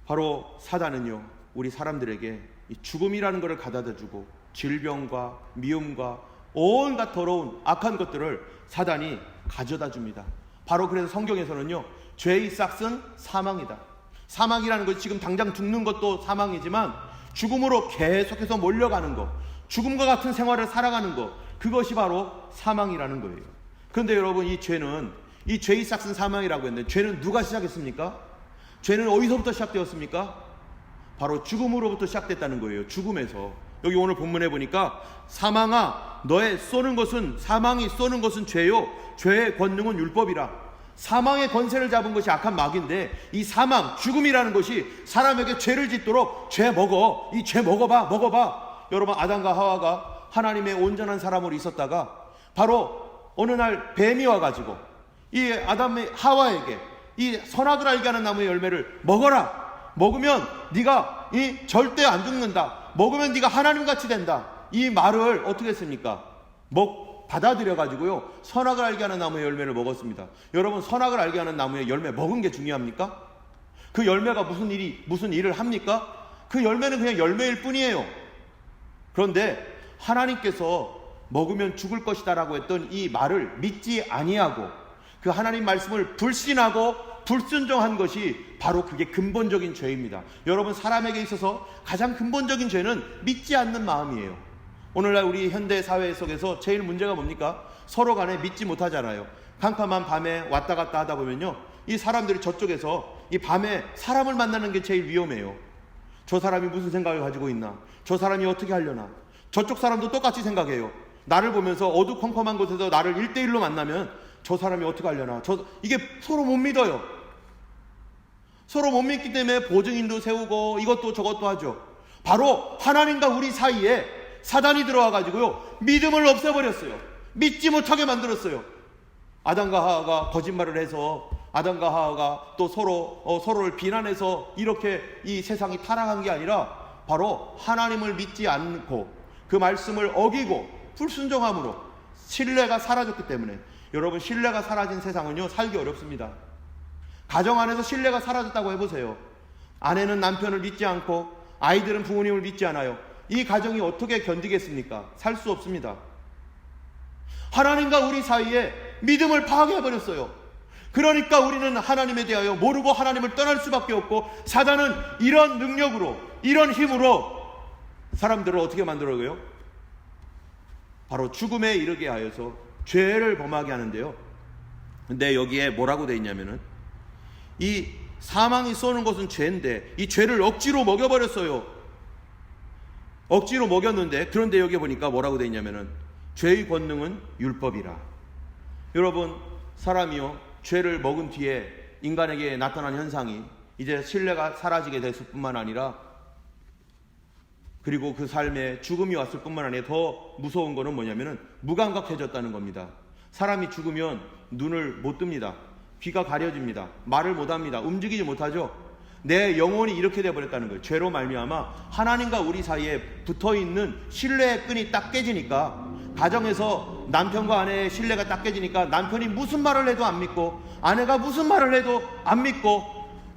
바로 사단은요, 우리 사람들에게 이 죽음이라는 것을 가져다주고 질병과 미움과 온갖 더러운 악한 것들을 사단이 가져다 줍니다. 바로 그래서 성경에서는요, 죄의 싹은 사망이다. 사망이라는 것이 지금 당장 죽는 것도 사망이지만 죽음으로 계속해서 몰려가는 것, 죽음과 같은 생활을 살아가는 것, 그것이 바로 사망이라는 거예요. 그런데 여러분, 이 죄의 싹은 사망이라고 했는데 죄는 누가 시작했습니까? 죄는 어디서부터 시작되었습니까? 바로 죽음으로부터 시작됐다는 거예요. 죽음에서. 여기 오늘 본문에 보니까 사망아, 너의 쏘는 것은, 사망이 쏘는 것은 죄요, 죄의 권능은 율법이라. 사망의 권세를 잡은 것이 악한 마귀인데, 이 사망, 죽음이라는 것이 사람에게 죄를 짓도록 죄 먹어, 이 죄 먹어봐. 여러분, 아담과 하와가 하나님의 온전한 사람으로 있었다가 바로 어느 날 뱀이 와가지고 이 아담의 하와에게 이 선악을 알게 하는 나무의 열매를 먹어라, 먹으면 네가 절대 안 죽는다, 먹으면 네가 하나님같이 된다, 이 말을 어떻게 했습니까? 받아들여 가지고요, 선악을 알게 하는 나무의 열매를 먹었습니다. 여러분, 선악을 알게 하는 나무의 열매 먹은 게 중요합니까? 그 열매가 무슨 일을 합니까? 그 열매는 그냥 열매일 뿐이에요. 그런데 하나님께서 먹으면 죽을 것이다 라고 했던 이 말을 믿지 아니하고 그 하나님 말씀을 불신하고 불순종한 것이 바로 그게 근본적인 죄입니다. 여러분, 사람에게 있어서 가장 근본적인 죄는 믿지 않는 마음이에요. 오늘날 우리 현대 사회 속에서 제일 문제가 뭡니까? 서로 간에 믿지 못하잖아요. 캄캄한 밤에 왔다 갔다 하다 보면요, 이 사람들이 저쪽에서 이 밤에 사람을 만나는 게 제일 위험해요. 저 사람이 무슨 생각을 가지고 있나? 저 사람이 어떻게 하려나? 저쪽 사람도 똑같이 생각해요. 나를 보면서 어두컴컴한 곳에서 나를 1대1로 만나면 저 사람이 어떻게 하려나? 이게 서로 못 믿어요. 서로 못 믿기 때문에 보증인도 세우고 이것도 저것도 하죠. 바로 하나님과 우리 사이에 사단이 들어와 가지고요, 믿음을 없애버렸어요. 믿지 못하게 만들었어요. 아담과 하와가 거짓말을 해서 아담과 하와가 또 서로를 비난해서 이렇게 이 세상이 타락한 게 아니라 바로 하나님을 믿지 않고 그 말씀을 어기고 불순종함으로 신뢰가 사라졌기 때문에. 여러분, 신뢰가 사라진 세상은요, 살기 어렵습니다. 가정 안에서 신뢰가 사라졌다고 해보세요. 아내는 남편을 믿지 않고 아이들은 부모님을 믿지 않아요. 이 가정이 어떻게 견디겠습니까? 살 수 없습니다. 하나님과 우리 사이에 믿음을 파괴해버렸어요. 그러니까 우리는 하나님에 대하여 모르고 하나님을 떠날 수밖에 없고, 사단은 이런 능력으로, 이런 힘으로 사람들을 어떻게 만들어요? 바로 죽음에 이르게 하여서 죄를 범하게 하는데요. 근데 여기에 뭐라고 되어 있냐면은, 이 사망이 쏘는 것은 죄인데 이 죄를 억지로 먹여버렸어요. 억지로 먹였는데, 그런데 여기 보니까 뭐라고 되어 있냐면은, 죄의 권능은 율법이라. 여러분, 사람이요, 죄를 먹은 뒤에 인간에게 나타난 현상이 이제 신뢰가 사라지게 됐을 뿐만 아니라, 그리고 그 삶에 죽음이 왔을 뿐만 아니라 더 무서운 거는 뭐냐면은 무감각해졌다는 겁니다. 사람이 죽으면 눈을 못 뜹니다. 귀가 가려집니다. 말을 못합니다. 움직이지 못하죠. 내 영혼이 이렇게 되어버렸다는 거예요. 죄로 말미암아 하나님과 우리 사이에 붙어있는 신뢰의 끈이 딱 깨지니까, 가정에서 남편과 아내의 신뢰가 딱 깨지니까 남편이 무슨 말을 해도 안 믿고, 아내가 무슨 말을 해도 안 믿고,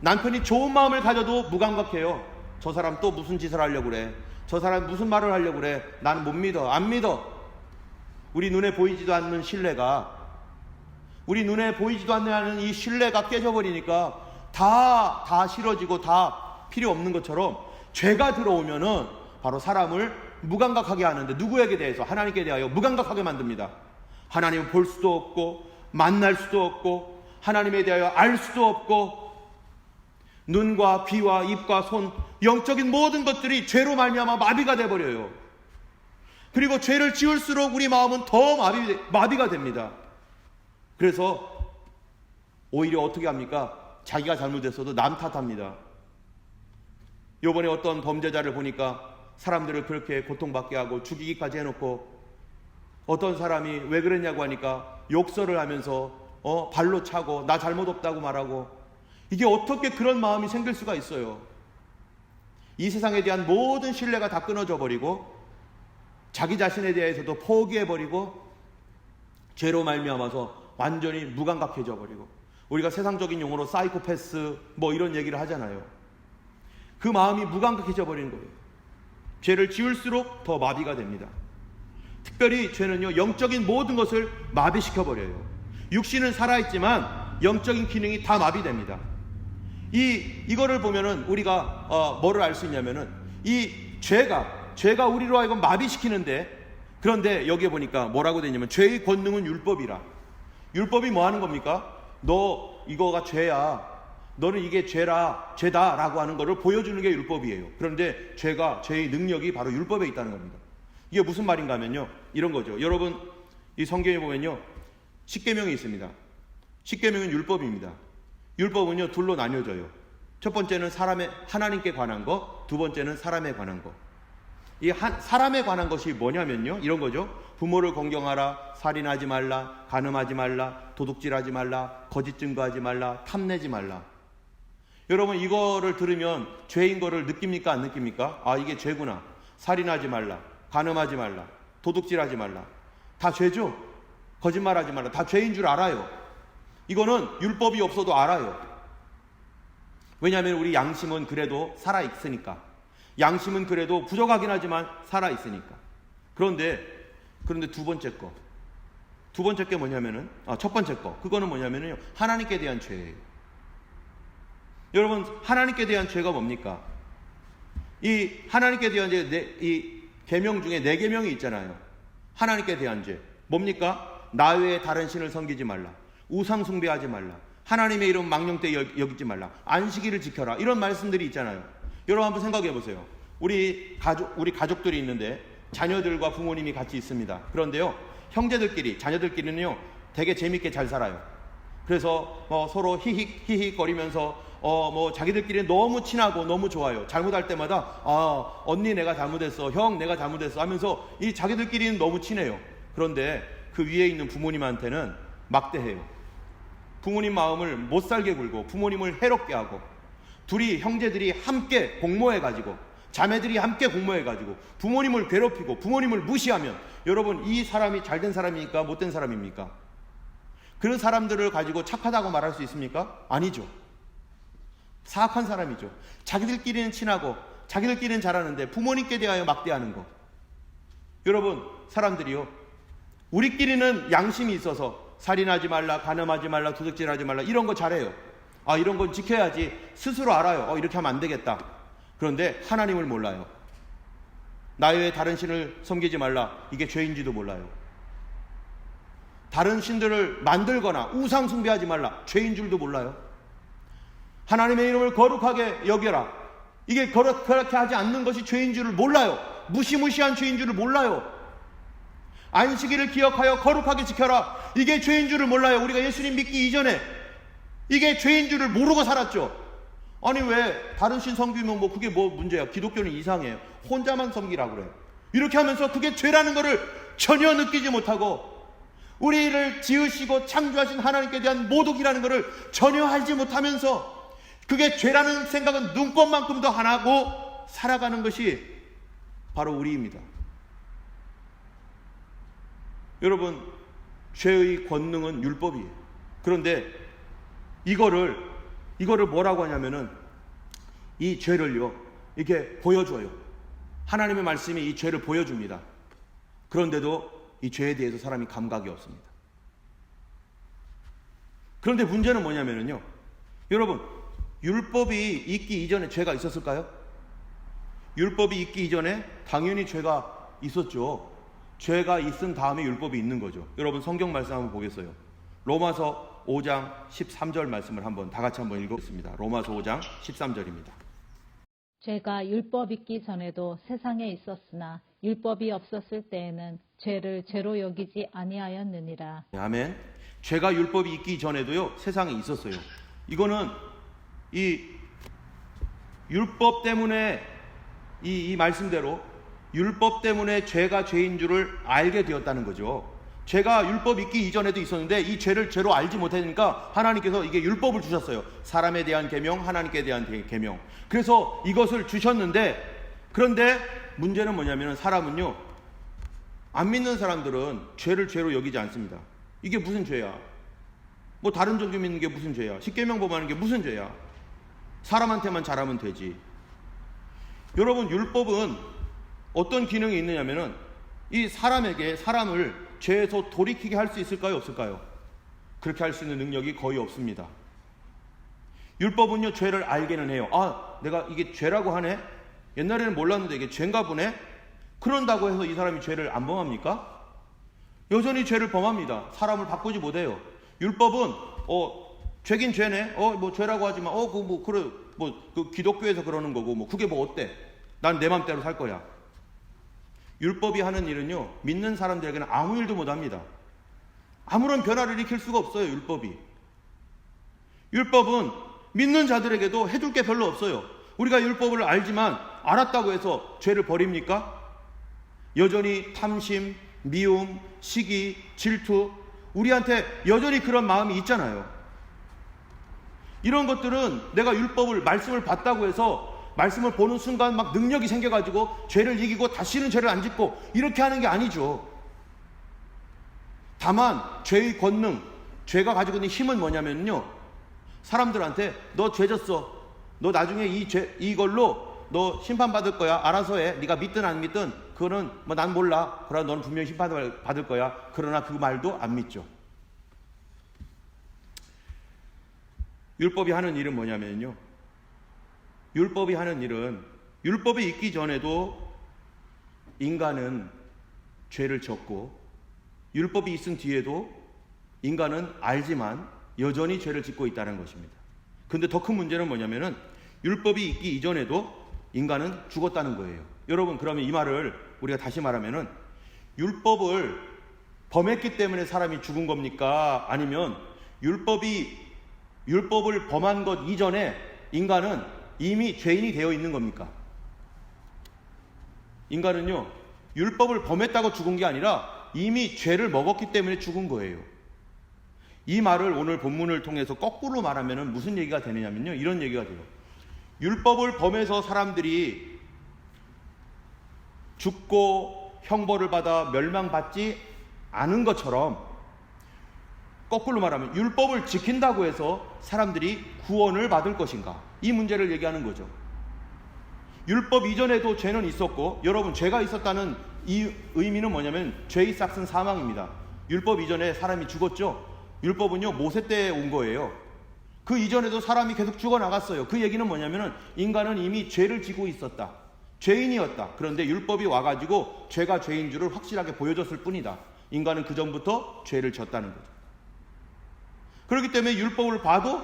남편이 좋은 마음을 가져도 무감각해요. 저 사람 또 무슨 짓을 하려고 그래, 저 사람 무슨 말을 하려고 그래, 나는 못 믿어, 안 믿어. 우리 눈에 보이지도 않는 신뢰가, 우리 눈에 보이지도 않는 이 신뢰가 깨져버리니까 다 싫어지고 다 필요 없는 것처럼, 죄가 들어오면은 바로 사람을 무감각하게 하는데, 누구에게 대해서? 하나님께 대하여 무감각하게 만듭니다. 하나님을 볼 수도 없고 만날 수도 없고 하나님에 대하여 알 수도 없고, 눈과 귀와 입과 손, 영적인 모든 것들이 죄로 말미암아 마비가 돼버려요. 그리고 죄를 지을수록 우리 마음은 더 마비가 됩니다. 그래서 오히려 어떻게 합니까? 자기가 잘못했어도 남 탓합니다. 요번에 어떤 범죄자를 보니까 사람들을 그렇게 고통받게 하고 죽이기까지 해놓고, 어떤 사람이 왜 그랬냐고 하니까 욕설을 하면서 발로 차고 나 잘못 없다고 말하고, 이게 어떻게 그런 마음이 생길 수가 있어요? 이 세상에 대한 모든 신뢰가 다 끊어져 버리고, 자기 자신에 대해서도 포기해버리고, 죄로 말미암아서 완전히 무감각해져 버리고, 우리가 세상적인 용어로 사이코패스 뭐 이런 얘기를 하잖아요. 그 마음이 무감각해져 버리는 거예요. 죄를 지을수록 더 마비가 됩니다. 특별히 죄는요, 영적인 모든 것을 마비시켜 버려요. 육신은 살아있지만 영적인 기능이 다 마비됩니다. 이거를 보면은 우리가 뭐를 알 수 있냐면은, 이 죄가 우리로 하여금 마비시키는데, 그런데 여기에 보니까 뭐라고 되어 있냐면, 죄의 권능은 율법이라. 율법이 뭐 하는 겁니까? 너 이거가 죄야, 너는 이게 죄다라고 하는 거를 보여주는 게 율법이에요. 그런데 죄의 능력이 바로 율법에 있다는 겁니다. 이게 무슨 말인가 하면요, 이런 거죠. 여러분, 이 성경에 보면요, 십계명이 있습니다. 십계명은 율법입니다. 율법은요 둘로 나뉘어져요. 첫 번째는 하나님께 관한 것, 두 번째는 사람에 관한 것. 이 사람에 관한 것이 뭐냐면요, 이런 거죠. 부모를 공경하라, 살인하지 말라, 간음하지 말라, 도둑질하지 말라, 거짓 증거하지 말라, 탐내지 말라. 여러분 이거를 들으면 죄인 거를 느낍니까 안 느낍니까? 아, 이게 죄구나. 살인하지 말라, 간음하지 말라, 도둑질하지 말라. 다 죄죠. 거짓말하지 말라. 다 죄인 줄 알아요. 이거는 율법이 없어도 알아요. 왜냐하면 우리 양심은 그래도 살아있으니까. 양심은 그래도 부족하긴 하지만 살아있으니까. 그런데 두 번째 거. 두 번째 게 뭐냐면은, 첫 번째 거. 그거는 뭐냐면요, 하나님께 대한 죄예요. 여러분, 하나님께 대한 죄가 뭡니까? 이 하나님께 대한 죄, 이 계명 중에 4계명이 있잖아요. 하나님께 대한 죄. 뭡니까? 나 외에 다른 신을 섬기지 말라. 우상 숭배하지 말라. 하나님의 이름 망령되이 여기지 말라. 안식일을 지켜라. 이런 말씀들이 있잖아요. 여러분 한번 생각해 보세요. 우리 가족들이 있는데 자녀들과 부모님이 같이 있습니다. 그런데요, 형제들끼리, 자녀들끼리는요, 되게 재밌게 잘 살아요. 그래서 서로 히히 거리면서 자기들끼리 너무 친하고 너무 좋아요. 잘못할 때마다 언니 내가 잘못했어, 형 내가 잘못했어 하면서 이 자기들끼리는 너무 친해요. 그런데 그 위에 있는 부모님한테는 막대해요. 부모님 마음을 못 살게 굴고 부모님을 해롭게 하고, 둘이 형제들이 함께 공모해가지고, 자매들이 함께 공모해가지고 부모님을 괴롭히고 부모님을 무시하면, 여러분 이 사람이 잘된 사람입니까? 못된 사람입니까? 그런 사람들을 가지고 착하다고 말할 수 있습니까? 아니죠. 사악한 사람이죠. 자기들끼리는 친하고 자기들끼리는 잘하는데 부모님께 대하여 막대하는 거. 여러분, 사람들이요, 우리끼리는 양심이 있어서 살인하지 말라, 간음하지 말라, 도둑질하지 말라 이런 거 잘해요. 이런 건 지켜야지 스스로 알아요. 이렇게 하면 안 되겠다. 그런데 하나님을 몰라요. 나 외에 다른 신을 섬기지 말라, 이게 죄인지도 몰라요. 다른 신들을 만들거나 우상 숭배하지 말라, 죄인 줄도 몰라요. 하나님의 이름을 거룩하게 여겨라, 이게 그렇게 하지 않는 것이 죄인 줄을 몰라요. 무시무시한 죄인 줄을 몰라요. 안식일을 기억하여 거룩하게 지켜라, 이게 죄인 줄을 몰라요. 우리가 예수님 믿기 이전에 이게 죄인 줄을 모르고 살았죠. 아니 왜 다른 신 섬기면 그게 뭐 문제야? 기독교는 이상해요. 혼자만 섬기라고 그래요. 이렇게 하면서 그게 죄라는 것을 전혀 느끼지 못하고, 우리를 지으시고 창조하신 하나님께 대한 모독이라는 것을 전혀 알지 못하면서 그게 죄라는 생각은 눈꼽만큼도 안 하고 살아가는 것이 바로 우리입니다. 여러분, 죄의 권능은 율법이에요. 그런데 이거를 뭐라고 하냐면은, 이 죄를요, 이렇게 보여줘요. 하나님의 말씀이 이 죄를 보여줍니다. 그런데도 이 죄에 대해서 사람이 감각이 없습니다. 그런데 문제는 뭐냐면요, 여러분, 율법이 있기 이전에 죄가 있었을까요? 율법이 있기 이전에 당연히 죄가 있었죠. 죄가 있은 다음에 율법이 있는 거죠. 여러분 성경 말씀 한번 보겠어요. 로마서 5장 13절 말씀을 다 같이 한번 읽어보겠습니다. 로마서 5장 13절입니다. 죄가 율법 있기 전에도 세상에 있었으나 율법이 없었을 때에는 죄를 죄로 여기지 아니하였느니라. 아멘. 죄가 율법이 있기 전에도요, 세상에 있었어요. 이거는 이 율법 때문에 이 말씀대로 율법 때문에 죄가 죄인 줄을 알게 되었다는 거죠. 죄가 율법 있기 이전에도 있었는데 이 죄를 죄로 알지 못하니까 하나님께서 이게 율법을 주셨어요. 사람에 대한 계명, 하나님께 대한 계명. 그래서 이것을 주셨는데, 그런데 문제는 뭐냐면, 사람은요, 안 믿는 사람들은 죄를 죄로 여기지 않습니다. 이게 무슨 죄야? 다른 종교 믿는 게 무슨 죄야? 십계명 범하는 게 무슨 죄야? 사람한테만 잘하면 되지. 여러분, 율법은 어떤 기능이 있느냐면은, 이 사람을 죄에서 돌이키게 할 수 있을까요? 없을까요? 그렇게 할 수 있는 능력이 거의 없습니다. 율법은요, 죄를 알게는 해요. 내가 이게 죄라고 하네? 옛날에는 몰랐는데 이게 죄인가 보네? 그런다고 해서 이 사람이 죄를 안 범합니까? 여전히 죄를 범합니다. 사람을 바꾸지 못해요. 율법은 죄긴 죄네. 죄라고 하지만 그 기독교에서 그러는 거고 그게 어때? 난 내 맘대로 살 거야. 율법이 하는 일은요, 믿는 사람들에게는 아무 일도 못 합니다. 아무런 변화를 일으킬 수가 없어요, 율법이. 율법은 믿는 자들에게도 해줄 게 별로 없어요. 우리가 율법을 알지만 알았다고 해서 죄를 버립니까? 여전히 탐심, 미움, 시기, 질투, 우리한테 여전히 그런 마음이 있잖아요. 이런 것들은 내가 율법을, 말씀을 봤다고 해서 말씀을 보는 순간 막 능력이 생겨가지고 죄를 이기고 다시는 죄를 안 짓고 이렇게 하는 게 아니죠. 다만 죄의 권능, 죄가 가지고 있는 힘은 뭐냐면요, 사람들한테 너 죄 졌어, 너 나중에 이걸로 너 심판받을 거야, 알아서 해, 네가 믿든 안 믿든 그거는 뭐 난 몰라, 그러나 너는 분명히 심판받을 거야. 그러나 그 말도 안 믿죠. 율법이 하는 일은 뭐냐면요, 율법이 하는 일은, 율법이 있기 전에도 인간은 죄를 졌고, 율법이 있은 뒤에도 인간은 알지만 여전히 죄를 짓고 있다는 것입니다. 근데 더 큰 문제는 뭐냐면은 율법이 있기 이전에도 인간은 죽었다는 거예요. 여러분, 그러면 이 말을 우리가 다시 말하면은 율법을 범했기 때문에 사람이 죽은 겁니까? 아니면 율법을 범한 것 이전에 인간은 이미 죄인이 되어 있는 겁니까? 인간은요, 율법을 범했다고 죽은 게 아니라 이미 죄를 먹었기 때문에 죽은 거예요. 이 말을 오늘 본문을 통해서 거꾸로 말하면 무슨 얘기가 되느냐면요, 이런 얘기가 돼요. 율법을 범해서 사람들이 죽고 형벌을 받아 멸망받지 않은 것처럼, 거꾸로 말하면 율법을 지킨다고 해서 사람들이 구원을 받을 것인가, 이 문제를 얘기하는 거죠. 율법 이전에도 죄는 있었고, 여러분, 죄가 있었다는 이 의미는 뭐냐면 죄의 싹은 사망입니다. 율법 이전에 사람이 죽었죠. 율법은요, 모세 때 온 거예요. 그 이전에도 사람이 계속 죽어나갔어요. 그 얘기는 뭐냐면은 인간은 이미 죄를 지고 있었다, 죄인이었다. 그런데 율법이 와가지고 죄가 죄인 줄을 확실하게 보여줬을 뿐이다. 인간은 그 전부터 죄를 졌다는 거죠. 그렇기 때문에 율법을 봐도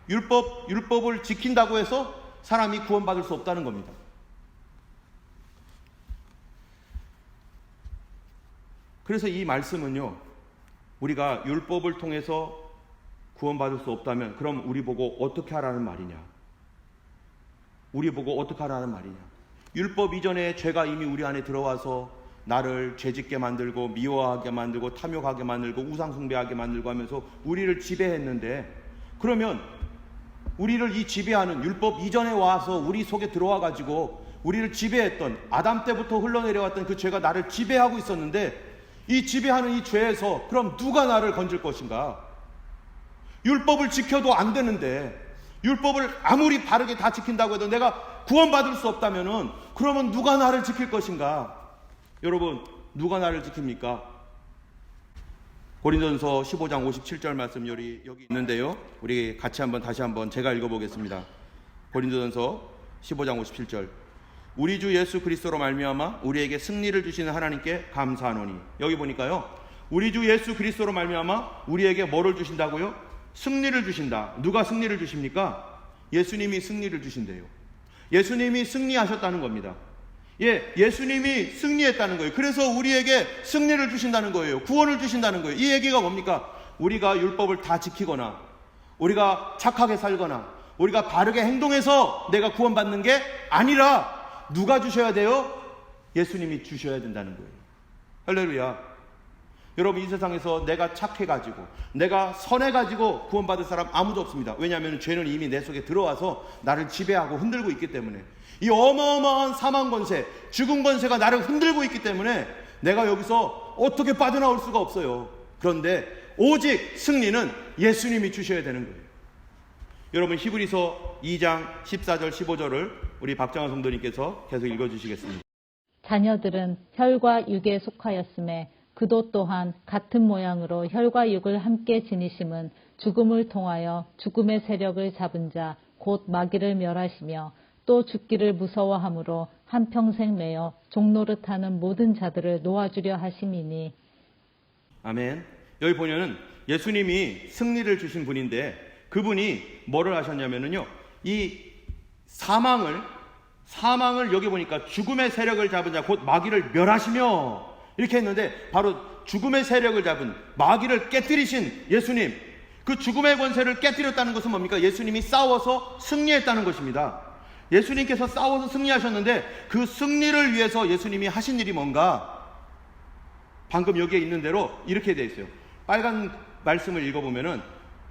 율법을 지킨다고 해서 사람이 구원받을 수 없다는 겁니다. 그래서 이 말씀은요, 우리가 율법을 통해서 구원받을 수 없다면 그럼 우리 보고 어떻게 하라는 말이냐? 우리 보고 어떻게 하라는 말이냐? 율법 이전에 죄가 이미 우리 안에 들어와서 나를 죄짓게 만들고 미워하게 만들고 탐욕하게 만들고 우상숭배하게 만들고 하면서 우리를 지배했는데, 그러면 우리를 이 지배하는 율법 이전에 와서 우리 속에 들어와 가지고 우리를 지배했던, 아담 때부터 흘러내려왔던 그 죄가 나를 지배하고 있었는데, 이 지배하는 이 죄에서 그럼 누가 나를 건질 것인가? 율법을 지켜도 안 되는데, 율법을 아무리 바르게 다 지킨다고 해도 내가 구원받을 수 없다면은 그러면 누가 나를 지킬 것인가? 여러분, 누가 나를 지킵니까? 고린도전서 15장 57절 말씀 여기 있는데요, 우리 같이 다시 한번 제가 읽어보겠습니다. 고린도전서 15장 57절. 우리 주 예수 그리스도로 말미암아 우리에게 승리를 주시는 하나님께 감사하노니. 여기 보니까요, 우리 주 예수 그리스도로 말미암아 우리에게 뭐를 주신다고요? 승리를 주신다. 누가 승리를 주십니까? 예수님이 승리를 주신대요. 예수님이 승리하셨다는 겁니다. 예수님이 승리했다는 거예요. 그래서 우리에게 승리를 주신다는 거예요. 구원을 주신다는 거예요. 이 얘기가 뭡니까? 우리가 율법을 다 지키거나, 우리가 착하게 살거나, 우리가 바르게 행동해서 내가 구원받는 게 아니라 누가 주셔야 돼요? 예수님이 주셔야 된다는 거예요. 할렐루야. 여러분, 이 세상에서 내가 착해가지고 내가 선해가지고 구원받을 사람 아무도 없습니다. 왜냐하면 죄는 이미 내 속에 들어와서 나를 지배하고 흔들고 있기 때문에, 이 어마어마한 사망 권세, 죽음 권세가 나를 흔들고 있기 때문에 내가 여기서 어떻게 빠져나올 수가 없어요. 그런데 오직 승리는 예수님이 주셔야 되는 거예요. 여러분, 히브리서 2장 14절 15절을 우리 박정환 성도님께서 계속 읽어주시겠습니다. 자녀들은 혈과 육에 속하였음에 그도 또한 같은 모양으로 혈과 육을 함께 지니심은 죽음을 통하여 죽음의 세력을 잡은 자 곧 마귀를 멸하시며 또 죽기를 무서워함으로 한평생 매여 종노릇하는 모든 자들을 놓아주려 하심이니. 아멘. 여기 보면은 예수님이 승리를 주신 분인데, 그분이 뭐를 하셨냐면요, 이 사망을 여기 보니까 죽음의 세력을 잡은 자 곧 마귀를 멸하시며 이렇게 했는데, 바로 죽음의 세력을 잡은, 마귀를 깨뜨리신 예수님, 그 죽음의 권세를 깨뜨렸다는 것은 뭡니까? 예수님이 싸워서 승리했다는 것입니다. 예수님께서 싸워서 승리하셨는데 그 승리를 위해서 예수님이 하신 일이 뭔가? 방금 여기에 있는 대로 이렇게 되어 있어요. 빨간 말씀을 읽어보면은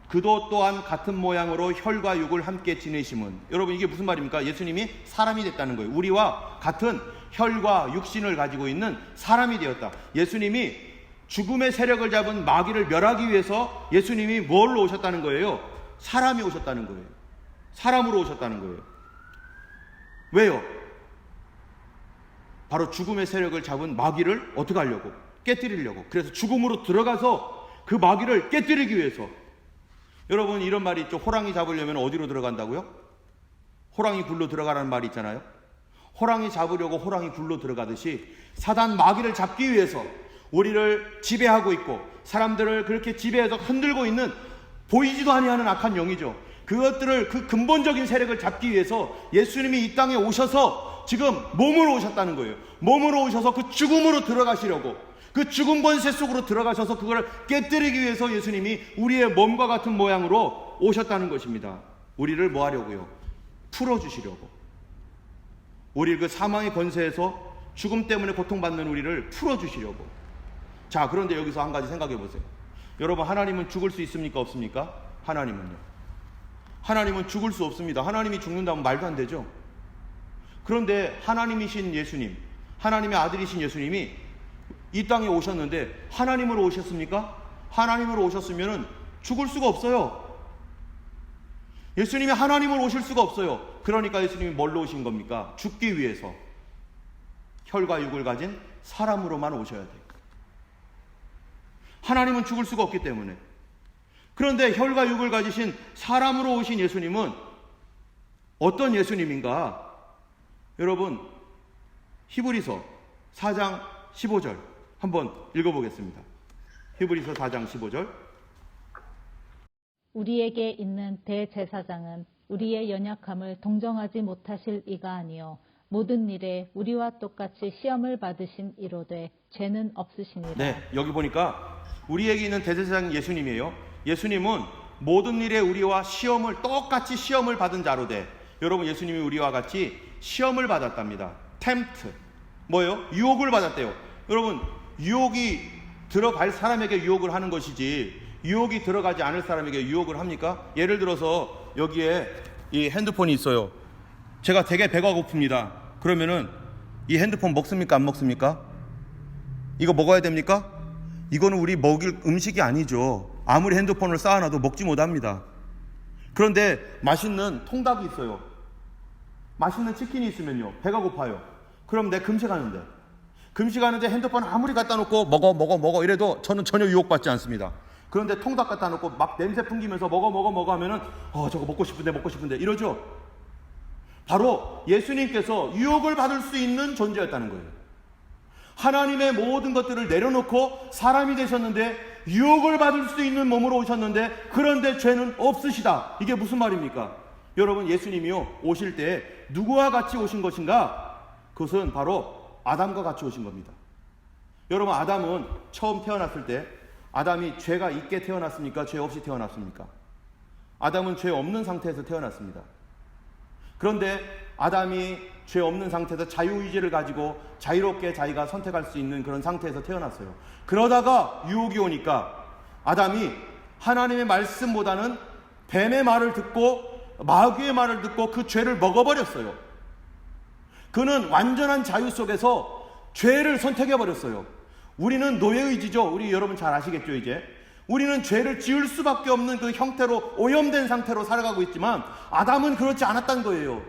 그도 또한 같은 모양으로 혈과 육을 함께 지내심은, 여러분 이게 무슨 말입니까? 예수님이 사람이 됐다는 거예요. 우리와 같은 혈과 육신을 가지고 있는 사람이 되었다. 예수님이 죽음의 세력을 잡은 마귀를 멸하기 위해서 예수님이 뭘로 오셨다는 거예요? 사람이 오셨다는 거예요. 사람으로 오셨다는 거예요. 왜요? 바로 죽음의 세력을 잡은 마귀를 어떻게 하려고? 깨뜨리려고. 그래서 죽음으로 들어가서 그 마귀를 깨뜨리기 위해서. 여러분 이런 말이 있죠. 호랑이 잡으려면 어디로 들어간다고요? 호랑이 굴로 들어가라는 말이 있잖아요. 호랑이 잡으려고 호랑이 굴로 들어가듯이 사단 마귀를 잡기 위해서 우리를 지배하고 있고 사람들을 그렇게 지배해서 흔들고 있는 보이지도 아니하는 악한 영이죠. 그것들을, 그 근본적인 세력을 잡기 위해서 예수님이 이 땅에 오셔서 지금 몸으로 오셨다는 거예요. 몸으로 오셔서 그 죽음으로 들어가시려고, 그 죽음 권세 속으로 들어가셔서 그걸 깨뜨리기 위해서 예수님이 우리의 몸과 같은 모양으로 오셨다는 것입니다. 우리를 뭐 하려고요? 풀어주시려고. 우리를 그 사망의 권세에서 죽음 때문에 고통받는 우리를 풀어주시려고. 자, 그런데 여기서 한 가지 생각해 보세요. 여러분, 하나님은 죽을 수 있습니까? 없습니까? 하나님은요. 하나님은 죽을 수 없습니다. 하나님이 죽는다면 말도 안 되죠. 그런데 하나님이신 예수님, 하나님의 아들이신 예수님이 이 땅에 오셨는데 하나님으로 오셨습니까? 하나님으로 오셨으면 죽을 수가 없어요. 예수님이 하나님으로 오실 수가 없어요. 그러니까 예수님이 뭘로 오신 겁니까? 죽기 위해서 혈과 육을 가진 사람으로만 오셔야 돼요. 하나님은 죽을 수가 없기 때문에. 그런데 혈과 육을 가지신 사람으로 오신 예수님은 어떤 예수님인가? 여러분, 히브리서 4장 15절 한번 읽어보겠습니다. 히브리서 4장 15절. 우리에게 있는 대제사장은 우리의 연약함을 동정하지 못하실 이가 아니요 모든 일에 우리와 똑같이 시험을 받으신 이로되 죄는 없으시니라. 네, 여기 보니까 우리에게 있는 대제사장 예수님이에요. 예수님은 모든 일에 우리와 똑같이 시험을 받은 자로 돼. 여러분, 예수님이 우리와 같이 시험을 받았답니다. 템프트, 뭐예요? 유혹을 받았대요. 여러분, 유혹이 들어갈 사람에게 유혹을 하는 것이지 유혹이 들어가지 않을 사람에게 유혹을 합니까? 예를 들어서 여기에 이 핸드폰이 있어요. 제가 되게 배가 고픕니다. 그러면은 이 핸드폰 먹습니까? 안 먹습니까? 이거 먹어야 됩니까? 이거는 우리 먹일 음식이 아니죠. 아무리 핸드폰을 쌓아놔도 먹지 못합니다. 그런데 맛있는 통닭이 있어요. 맛있는 치킨이 있으면요, 배가 고파요. 그럼 내 금식하는데 핸드폰 아무리 갖다 놓고 먹어 이래도 저는 전혀 유혹받지 않습니다. 그런데 통닭 갖다 놓고 막 냄새 풍기면서 먹어 하면은 저거 먹고 싶은데 이러죠. 바로 예수님께서 유혹을 받을 수 있는 존재였다는 거예요. 하나님의 모든 것들을 내려놓고 사람이 되셨는데 유혹을 받을 수 있는 몸으로 오셨는데 그런데 죄는 없으시다. 이게 무슨 말입니까? 여러분, 예수님이요 오실 때 누구와 같이 오신 것인가? 그것은 바로 아담과 같이 오신 겁니다. 여러분, 아담은 처음 태어났을 때 아담이 죄가 있게 태어났습니까? 죄 없이 태어났습니까? 아담은 죄 없는 상태에서 태어났습니다. 그런데 아담이 죄 없는 상태에서 자유의지를 가지고 자유롭게 자기가 선택할 수 있는 그런 상태에서 태어났어요. 그러다가 유혹이 오니까 아담이 하나님의 말씀보다는 뱀의 말을 듣고 마귀의 말을 듣고 그 죄를 먹어버렸어요. 그는 완전한 자유 속에서 죄를 선택해버렸어요. 우리는 노예의지죠. 우리 여러분 잘 아시겠죠, 이제. 우리는 죄를 지을 수밖에 없는 그 형태로 오염된 상태로 살아가고 있지만 아담은 그렇지 않았다는 거예요.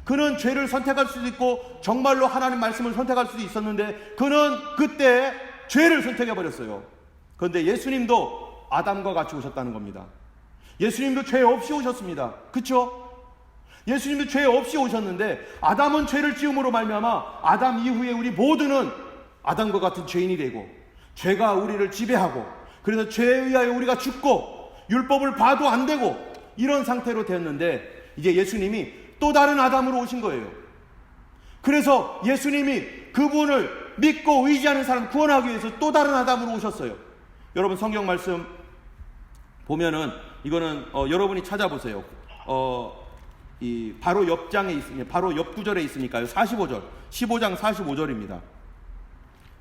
그는 죄를 선택할 수도 있고 정말로 하나님 말씀을 선택할 수도 있었는데 그는 그때 죄를 선택해버렸어요. 그런데 예수님도 아담과 같이 오셨다는 겁니다. 예수님도 죄 없이 오셨습니다. 그렇죠? 예수님도 죄 없이 오셨는데 아담은 죄를 지음으로 말미암아 아담 이후에 우리 모두는 아담과 같은 죄인이 되고 죄가 우리를 지배하고 그래서 죄에 의하여 우리가 죽고 율법을 봐도 안 되고 이런 상태로 되었는데 이제 예수님이 또 다른 아담으로 오신 거예요. 그래서 예수님이 그분을 믿고 의지하는 사람 구원하기 위해서 또 다른 아담으로 오셨어요. 여러분, 성경 말씀 보면은 이거는 여러분이 찾아보세요. 이 바로 옆장에 있으니 바로 옆 구절에 있으니까요. 45절. 15장 45절입니다.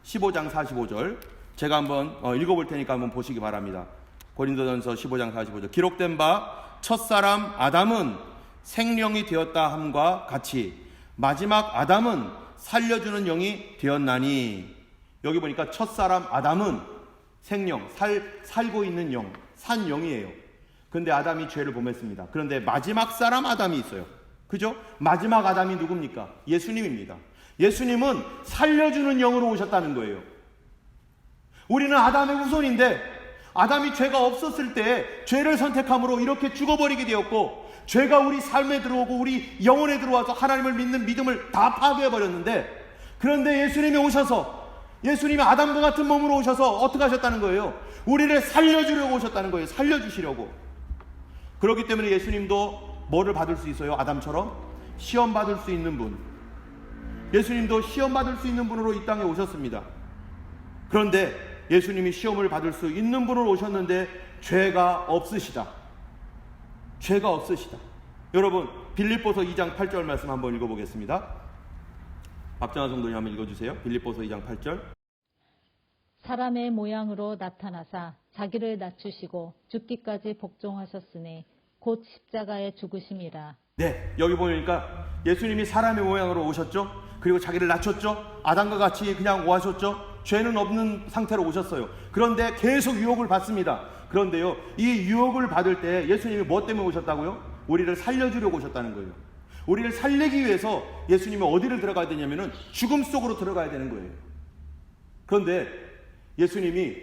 15장 45절. 제가 한번 읽어볼 테니까 한번 보시기 바랍니다. 고린도전서 15장 45절. 기록된 바 첫사람 아담은 생령이 되었다 함과 같이 마지막 아담은 살려주는 영이 되었나니. 여기 보니까 첫사람 아담은 생령, 살고 있는 영, 산 영이에요. 그런데 아담이 죄를 범했습니다. 그런데 마지막 사람 아담이 있어요. 그죠? 마지막 아담이 누굽니까? 예수님입니다. 예수님은 살려주는 영으로 오셨다는 거예요. 우리는 아담의 후손인데 아담이 죄가 없었을 때 죄를 선택함으로 이렇게 죽어버리게 되었고, 죄가 우리 삶에 들어오고 우리 영혼에 들어와서 하나님을 믿는 믿음을 다 파괴해버렸는데, 그런데 예수님이 오셔서, 예수님이 아담과 같은 몸으로 오셔서 어떻게 하셨다는 거예요? 우리를 살려주려고 오셨다는 거예요. 살려주시려고. 그렇기 때문에 예수님도 뭐를 받을 수 있어요? 아담처럼 시험 받을 수 있는 분. 예수님도 시험 받을 수 있는 분으로 이 땅에 오셨습니다. 그런데 예수님이 시험을 받을 수 있는 분으로 오셨는데 죄가 없으시다. 죄가 없으시다. 여러분, 빌립보서 2장 8절 말씀 한번 읽어보겠습니다. 박정아 성도님 한번 읽어주세요. 빌립보서 2장 8절. 사람의 모양으로 나타나사 자기를 낮추시고 죽기까지 복종하셨으니 곧 십자가에 죽으심이라. 네, 여기 보니까 예수님이 사람의 모양으로 오셨죠. 그리고 자기를 낮췄죠. 아담과 같이 그냥 오하셨죠. 죄는 없는 상태로 오셨어요. 그런데 계속 유혹을 받습니다. 그런데요, 이 유혹을 받을 때 예수님이 뭐 때문에 오셨다고요? 우리를 살려주려고 오셨다는 거예요. 우리를 살리기 위해서 예수님이 어디를 들어가야 되냐면은 죽음 속으로 들어가야 되는 거예요. 그런데 예수님이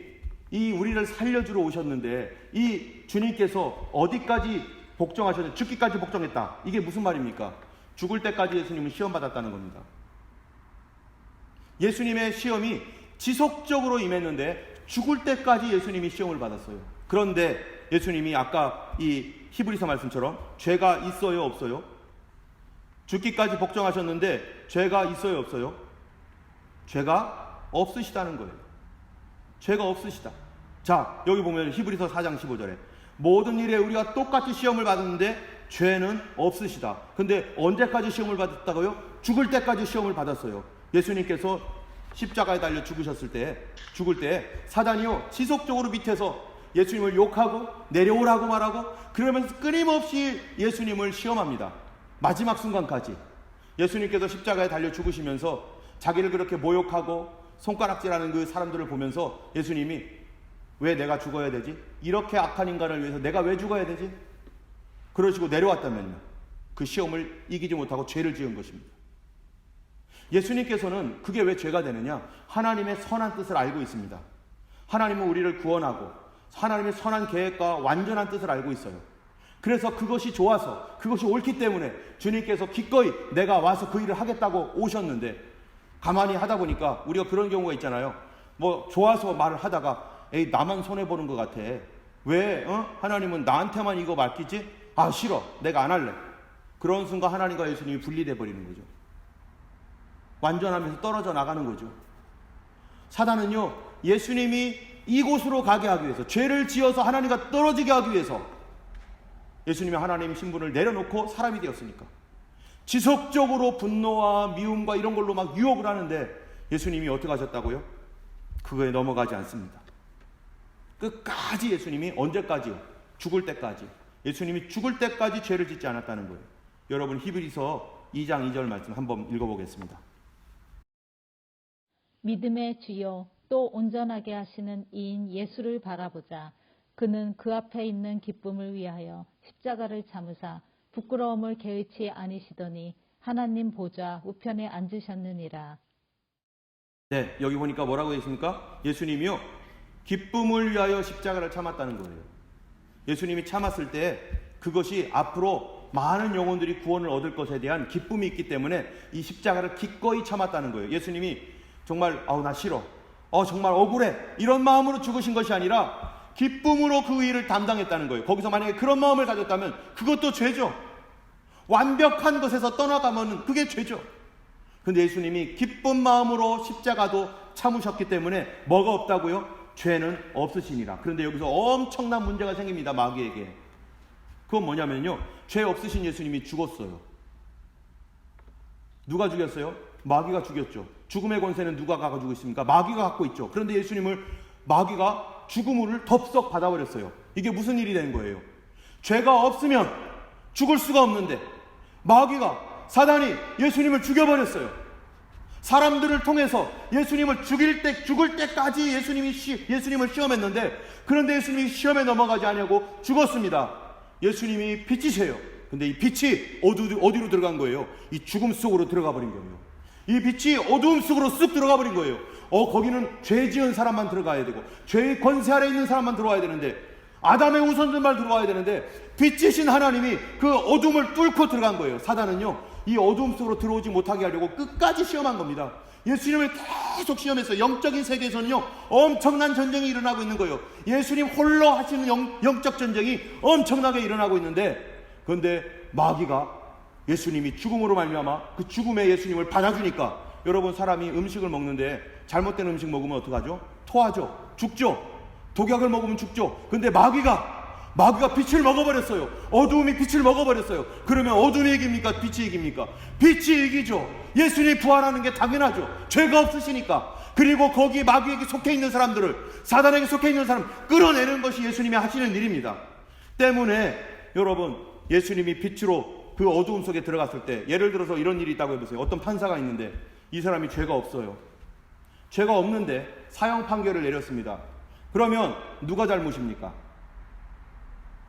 이 우리를 살려주러 오셨는데 이 주님께서 어디까지 복종하셨는지, 죽기까지 복종했다. 이게 무슨 말입니까? 죽을 때까지 예수님은 시험받았다는 겁니다. 예수님의 시험이 지속적으로 임했는데 죽을 때까지 예수님이 시험을 받았어요. 그런데 예수님이 아까 이 히브리서 말씀처럼 죄가 있어요, 없어요? 죽기까지 복종하셨는데 죄가 있어요, 없어요? 죄가 없으시다는 거예요. 죄가 없으시다. 자, 여기 보면 히브리서 4장 15절에 모든 일에 우리가 똑같이 시험을 받았는데 죄는 없으시다. 근데 언제까지 시험을 받았다고요? 죽을 때까지 시험을 받았어요. 예수님께서 십자가에 달려 죽을 때 사단이요 지속적으로 밑에서 예수님을 욕하고 내려오라고 말하고 그러면서 끊임없이 예수님을 시험합니다. 마지막 순간까지. 예수님께서 십자가에 달려 죽으시면서 자기를 그렇게 모욕하고 손가락질하는 그 사람들을 보면서 예수님이 왜 내가 죽어야 되지? 이렇게 악한 인간을 위해서 내가 왜 죽어야 되지? 그러시고 내려왔다면요, 그 시험을 이기지 못하고 죄를 지은 것입니다. 예수님께서는 그게 왜 죄가 되느냐? 하나님의 선한 뜻을 알고 있습니다. 하나님은 우리를 구원하고 하나님의 선한 계획과 완전한 뜻을 알고 있어요. 그래서 그것이 좋아서, 그것이 옳기 때문에 주님께서 기꺼이 내가 와서 그 일을 하겠다고 오셨는데, 가만히 하다 보니까 우리가 그런 경우가 있잖아요. 뭐 좋아서 말을 하다가 에이 나만 손해보는 것 같아. 왜 하나님은 나한테만 이거 맡기지? 아 싫어, 내가 안 할래. 그런 순간 하나님과 예수님이 분리돼 버리는 거죠. 완전하면서 떨어져 나가는 거죠. 사단은요, 예수님이 이곳으로 가게 하기 위해서, 죄를 지어서 하나님과 떨어지게 하기 위해서 예수님이 하나님의 신분을 내려놓고 사람이 되었으니까 지속적으로 분노와 미움과 이런 걸로 막 유혹을 하는데 예수님이 어떻게 하셨다고요? 그거에 넘어가지 않습니다. 끝까지 예수님이, 언제까지요? 죽을 때까지. 예수님이 죽을 때까지 죄를 짓지 않았다는 거예요. 여러분, 히브리서 2장 2절 말씀 한번 읽어보겠습니다. 믿음의 주요 또 온전하게 하시는 이인 예수를 바라보자. 그는 그 앞에 있는 기쁨을 위하여 십자가를 참으사 부끄러움을 개의치 아니시더니 하나님 보좌 우편에 앉으셨느니라. 네, 여기 보니까 뭐라고 되어 있습니까? 예수님이요, 기쁨을 위하여 십자가를 참았다는 거예요. 예수님이 참았을 때 그것이 앞으로 많은 영혼들이 구원을 얻을 것에 대한 기쁨이 있기 때문에 이 십자가를 기꺼이 참았다는 거예요. 예수님이 정말 나 싫어, 정말 억울해, 이런 마음으로 죽으신 것이 아니라 기쁨으로 그 일을 담당했다는 거예요. 거기서 만약에 그런 마음을 가졌다면 그것도 죄죠. 완벽한 것에서 떠나가면 그게 죄죠. 근데 예수님이 기쁜 마음으로 십자가도 참으셨기 때문에 뭐가 없다고요? 죄는 없으시니라. 그런데 여기서 엄청난 문제가 생깁니다. 마귀에게. 그건 뭐냐면요, 죄 없으신 예수님이 죽었어요. 누가 죽였어요? 마귀가 죽였죠. 죽음의 권세는 누가 가지고 있습니까? 마귀가 갖고 있죠. 그런데 예수님을 마귀가 죽음을 덥석 받아버렸어요. 이게 무슨 일이 된 거예요? 죄가 없으면 죽을 수가 없는데 마귀가, 사단이 예수님을 죽여버렸어요. 사람들을 통해서 예수님을 죽을 때까지 예수님을 시험했는데, 그런데 예수님이 시험에 넘어가지 않냐고 죽었습니다. 예수님이 빛이세요. 근데 이 빛이 어디로 들어간 거예요? 이 죽음 속으로 들어가 버린 거예요. 이 빛이 어두움 속으로 쑥 들어가 버린 거예요. 거기는 죄 지은 사람만 들어가야 되고, 죄의 권세 아래 있는 사람만 들어와야 되는데, 아담의 후손들만 들어와야 되는데, 빛이신 하나님이 그 어둠을 뚫고 들어간 거예요. 사단은요, 이 어둠 속으로 들어오지 못하게 하려고 끝까지 시험한 겁니다. 예수님을 계속 시험해서 영적인 세계에서는요, 엄청난 전쟁이 일어나고 있는 거예요. 예수님 홀로 하시는 영적 전쟁이 엄청나게 일어나고 있는데, 그런데 마귀가 예수님이 죽음으로 말미암아 그 죽음의 예수님을 받아주니까, 여러분, 사람이 음식을 먹는데 잘못된 음식 먹으면 어떡하죠? 토하죠. 죽죠. 독약을 먹으면 죽죠. 근데 마귀가 빛을 먹어버렸어요. 어두움이 빛을 먹어버렸어요. 그러면 어둠이 이깁니까? 빛이 이깁니까? 빛이 이기죠. 예수님이 부활하는 게 당연하죠. 죄가 없으시니까. 그리고 거기 마귀에게 속해 있는 사람들을, 사단에게 속해 있는 사람 끌어내는 것이 예수님이 하시는 일입니다. 때문에 여러분, 예수님이 빛으로 그 어두움 속에 들어갔을 때, 예를 들어서 이런 일이 있다고 해보세요. 어떤 판사가 있는데 이 사람이 죄가 없어요. 죄가 없는데 사형 판결을 내렸습니다. 그러면 누가 잘못입니까?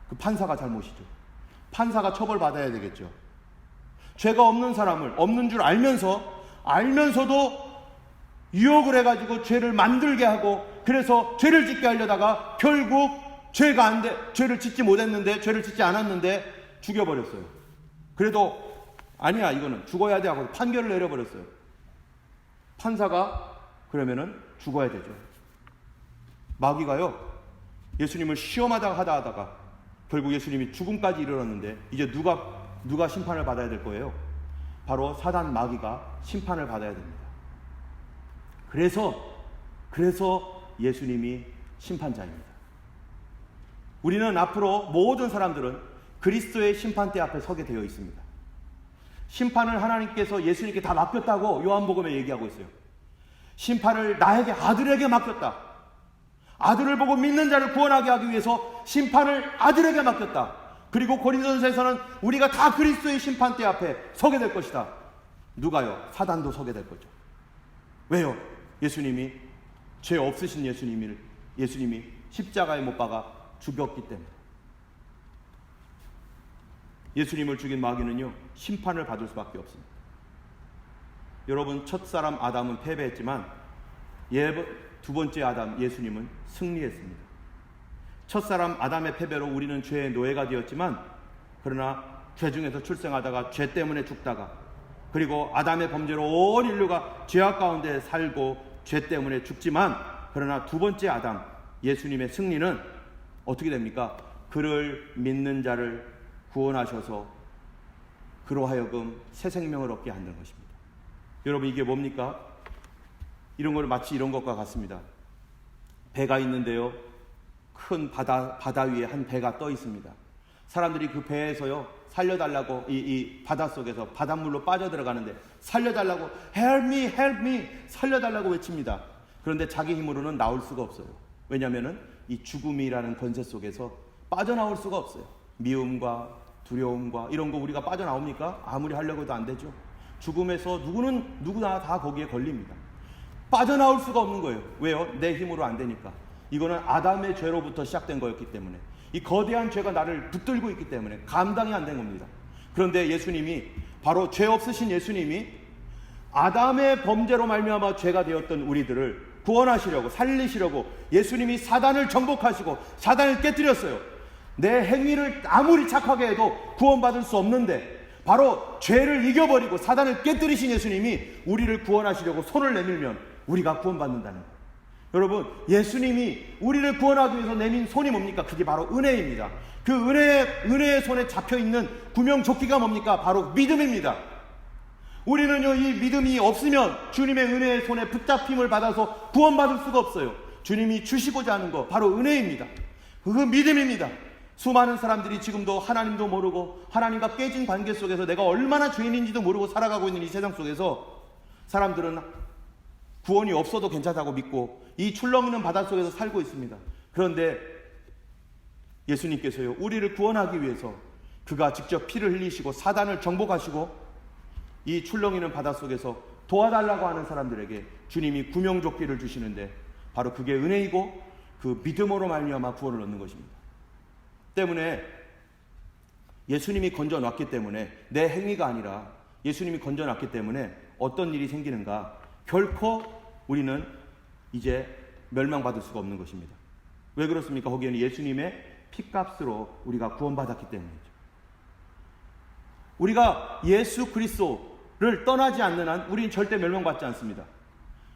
그 판사가 잘못이죠. 판사가 처벌받아야 되겠죠. 죄가 없는 사람을 없는 줄 알면서도 유혹을 해가지고 죄를 만들게 하고, 그래서 죄를 짓게 하려다가 결국 죄를 짓지 못했는데, 죄를 짓지 않았는데 죽여버렸어요. 그래도 아니야, 이거는 죽어야 돼 하고 판결을 내려버렸어요. 판사가 그러면은 죽어야 되죠. 마귀가요, 예수님을 시험하다가 결국 예수님이 죽음까지 이르렀는데, 이제 누가 심판을 받아야 될 거예요? 바로 사단 마귀가 심판을 받아야 됩니다. 그래서 예수님이 심판자입니다. 우리는 앞으로 모든 사람들은 그리스도의 심판대 앞에 서게 되어 있습니다. 심판을 하나님께서 예수님께 다 맡겼다고 요한복음에 얘기하고 있어요. 심판을 나에게, 아들에게 맡겼다. 아들을 보고 믿는 자를 구원하게 하기 위해서 심판을 아들에게 맡겼다. 그리고 고린도전서에서는 우리가 다 그리스도의 심판대 앞에 서게 될 것이다. 누가요? 사단도 서게 될 거죠. 왜요? 예수님이, 죄 없으신 예수님이 십자가에 못 박아 죽였기 때문에. 예수님을 죽인 마귀는요, 심판을 받을 수밖에 없습니다. 여러분, 첫사람 아담은 패배했지만 두 번째 아담 예수님은 승리했습니다. 첫사람 아담의 패배로 우리는 죄의 노예가 되었지만, 그러나 죄 중에서 출생하다가 죄 때문에 죽다가, 그리고 아담의 범죄로 온 인류가 죄악 가운데 살고 죄 때문에 죽지만, 그러나 두 번째 아담 예수님의 승리는 어떻게 됩니까? 그를 믿는 자를 구원하셔서 그로 하여금 새 생명을 얻게 하는 것입니다. 여러분, 이게 뭡니까? 이런 걸 마치 이런 것과 같습니다. 배가 있는데요, 큰 바다 위에 한 배가 떠 있습니다. 사람들이 그 배에서요, 살려달라고 이 바닷속에서 바닷물로 빠져들어가는데 살려달라고, help me, help me, 살려달라고 외칩니다. 그런데 자기 힘으로는 나올 수가 없어요. 왜냐하면 이 죽음이라는 권세 속에서 빠져나올 수가 없어요. 미움과 두려움과 이런 거 우리가 빠져나옵니까? 아무리 하려고 해도 안 되죠. 죽음에서 누구나 다 거기에 걸립니다. 빠져나올 수가 없는 거예요. 왜요? 내 힘으로 안 되니까. 이거는 아담의 죄로부터 시작된 거였기 때문에, 이 거대한 죄가 나를 붙들고 있기 때문에 감당이 안 된 겁니다. 그런데 예수님이, 바로 죄 없으신 예수님이 아담의 범죄로 말미암아 죄가 되었던 우리들을 구원하시려고, 살리시려고 예수님이 사단을 정복하시고 사단을 깨뜨렸어요. 내 행위를 아무리 착하게 해도 구원받을 수 없는데, 바로 죄를 이겨버리고 사단을 깨뜨리신 예수님이 우리를 구원하시려고 손을 내밀면 우리가 구원받는다는 거예요. 여러분, 예수님이 우리를 구원하기 위해서 내민 손이 뭡니까? 그게 바로 은혜입니다. 그 은혜의 손에 잡혀있는 구명조끼가 뭡니까? 바로 믿음입니다. 우리는요, 이 믿음이 없으면 주님의 은혜의 손에 붙잡힘을 받아서 구원받을 수가 없어요. 주님이 주시고자 하는 거 바로 은혜입니다. 그 믿음입니다. 수많은 사람들이 지금도 하나님도 모르고 하나님과 깨진 관계 속에서 내가 얼마나 죄인인지도 모르고 살아가고 있는 이 세상 속에서 사람들은 구원이 없어도 괜찮다고 믿고 이 출렁이는 바다 속에서 살고 있습니다. 그런데 예수님께서요, 우리를 구원하기 위해서 그가 직접 피를 흘리시고 사단을 정복하시고 이 출렁이는 바다 속에서 도와달라고 하는 사람들에게 주님이 구명조끼를 주시는데 바로 그게 은혜이고 그 믿음으로 말미암아 구원을 얻는 것입니다. 때문에 예수님이 건져놨기 때문에 내 행위가 아니라 예수님이 건져놨기 때문에 어떤 일이 생기는가? 결코 우리는 이제 멸망받을 수가 없는 것입니다. 왜 그렇습니까? 거기에는 예수님의 피값으로 우리가 구원받았기 때문이죠. 우리가 예수 그리스도를 떠나지 않는 한 우리는 절대 멸망받지 않습니다.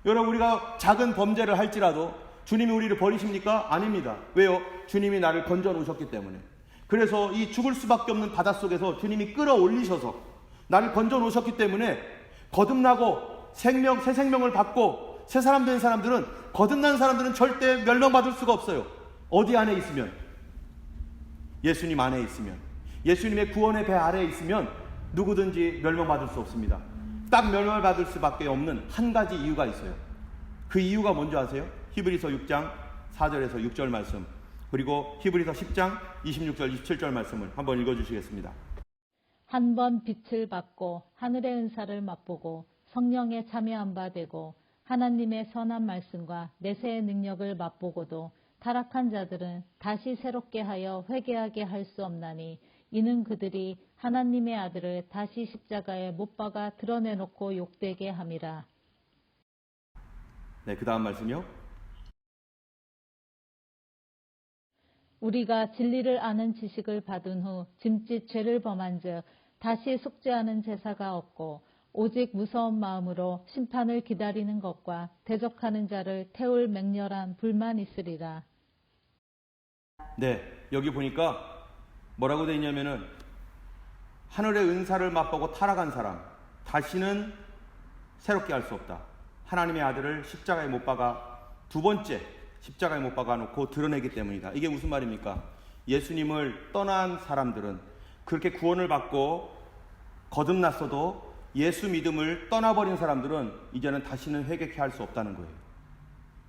여러분, 우리가 작은 범죄를 할지라도 주님이 우리를 버리십니까? 아닙니다. 왜요? 주님이 나를 건져 놓으셨기 때문에. 그래서 이 죽을 수밖에 없는 바닷속에서 주님이 끌어올리셔서 나를 건져 놓으셨기 때문에 거듭나고 새 생명을 받고 새 사람 된 사람들은, 거듭난 사람들은 절대 멸망받을 수가 없어요. 어디 안에 있으면? 예수님 안에 있으면, 예수님의 구원의 배 아래에 있으면 누구든지 멸망받을 수 없습니다. 딱 멸망을 받을 수밖에 없는 한 가지 이유가 있어요. 그 이유가 뭔지 아세요? 히브리서 6장 4절에서 6절 말씀, 그리고 히브리서 10장 26절 27절 말씀을 한번 읽어주시겠습니다. 한 번 빛을 받고 하늘의 은사를 맛보고 성령에 참여한 바 되고 하나님의 선한 말씀과 내세의 능력을 맛보고도 타락한 자들은 다시 새롭게 하여 회개하게 할 수 없나니 이는 그들이 하나님의 아들을 다시 십자가에 못 박아 드러내놓고 욕되게 함이라. 네, 그 다음 말씀이요. 우리가 진리를 아는 지식을 받은 후 짐짓 죄를 범한 즉 다시 속죄하는 제사가 없고 오직 무서운 마음으로 심판을 기다리는 것과 대적하는 자를 태울 맹렬한 불만 있으리라. 네, 여기 보니까 뭐라고 되어 있냐면은 하늘의 은사를 맛보고 타락한 사람 다시는 새롭게 할 수 없다. 하나님의 아들을 십자가에 못 박아 두 번째 십자가에 못 박아 놓고 드러내기 때문이다. 이게 무슨 말입니까? 예수님을 떠난 사람들은 그렇게 구원을 받고 거듭났어도 예수 믿음을 떠나버린 사람들은 이제는 다시는 회개케 할 수 없다는 거예요.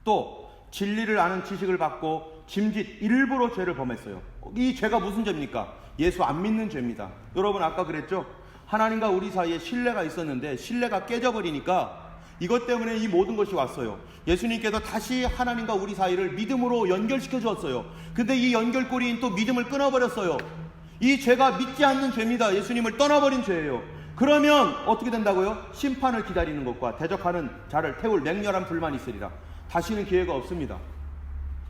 또 진리를 아는 지식을 받고 짐짓 일부러 죄를 범했어요. 이 죄가 무슨 죄입니까? 예수 안 믿는 죄입니다. 여러분, 아까 그랬죠? 하나님과 우리 사이에 신뢰가 있었는데 신뢰가 깨져버리니까 이것 때문에 이 모든 것이 왔어요. 예수님께서 다시 하나님과 우리 사이를 믿음으로 연결시켜 주었어요. 근데 이 연결고리인 또 믿음을 끊어버렸어요. 이 죄가 믿지 않는 죄입니다. 예수님을 떠나버린 죄예요. 그러면 어떻게 된다고요? 심판을 기다리는 것과 대적하는 자를 태울 맹렬한 불만이 있으리라. 다시는 기회가 없습니다.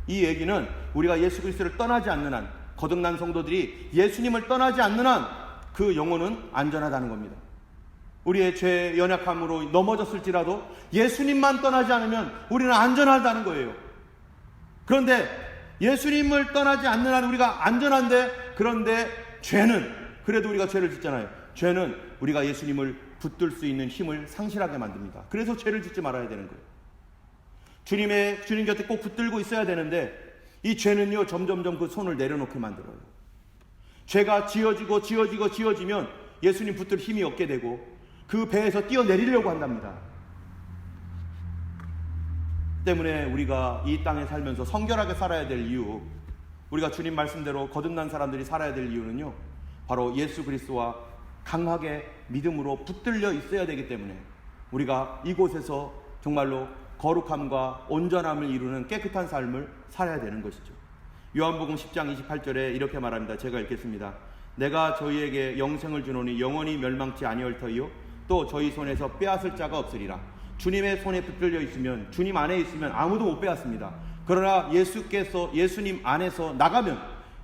이 얘기는 우리가 예수 그리스도를 떠나지 않는 한, 거듭난 성도들이 예수님을 떠나지 않는 한 그 영혼은 안전하다는 겁니다. 우리의 죄 연약함으로 넘어졌을지라도 예수님만 떠나지 않으면 우리는 안전하다는 거예요. 그런데 예수님을 떠나지 않는 한 우리가 안전한데, 그런데 죄는, 그래도 우리가 죄를 짓잖아요. 죄는 우리가 예수님을 붙들 수 있는 힘을 상실하게 만듭니다. 그래서 죄를 짓지 말아야 되는 거예요. 주님 곁에 꼭 붙들고 있어야 되는데 이 죄는요, 점점점 그 손을 내려놓게 만들어요. 죄가 지어지면 예수님 붙들 힘이 없게 되고 그 배에서 뛰어내리려고 한답니다. 때문에 우리가 이 땅에 살면서 성결하게 살아야 될 이유, 우리가 주님 말씀대로 거듭난 사람들이 살아야 될 이유는요, 바로 예수 그리스도와 강하게 믿음으로 붙들려 있어야 되기 때문에 우리가 이곳에서 정말로 거룩함과 온전함을 이루는 깨끗한 삶을 살아야 되는 것이죠. 요한복음 10장 28절에 이렇게 말합니다. 제가 읽겠습니다. 내가 저희에게 영생을 주노니 영원히 멸망치 아니할 터이요 또 저희 손에서 빼앗을 자가 없으리라. 주님의 손에 붙들려 있으면, 주님 안에 있으면 아무도 못 빼앗습니다. 그러나 예수님 안에서 나가면,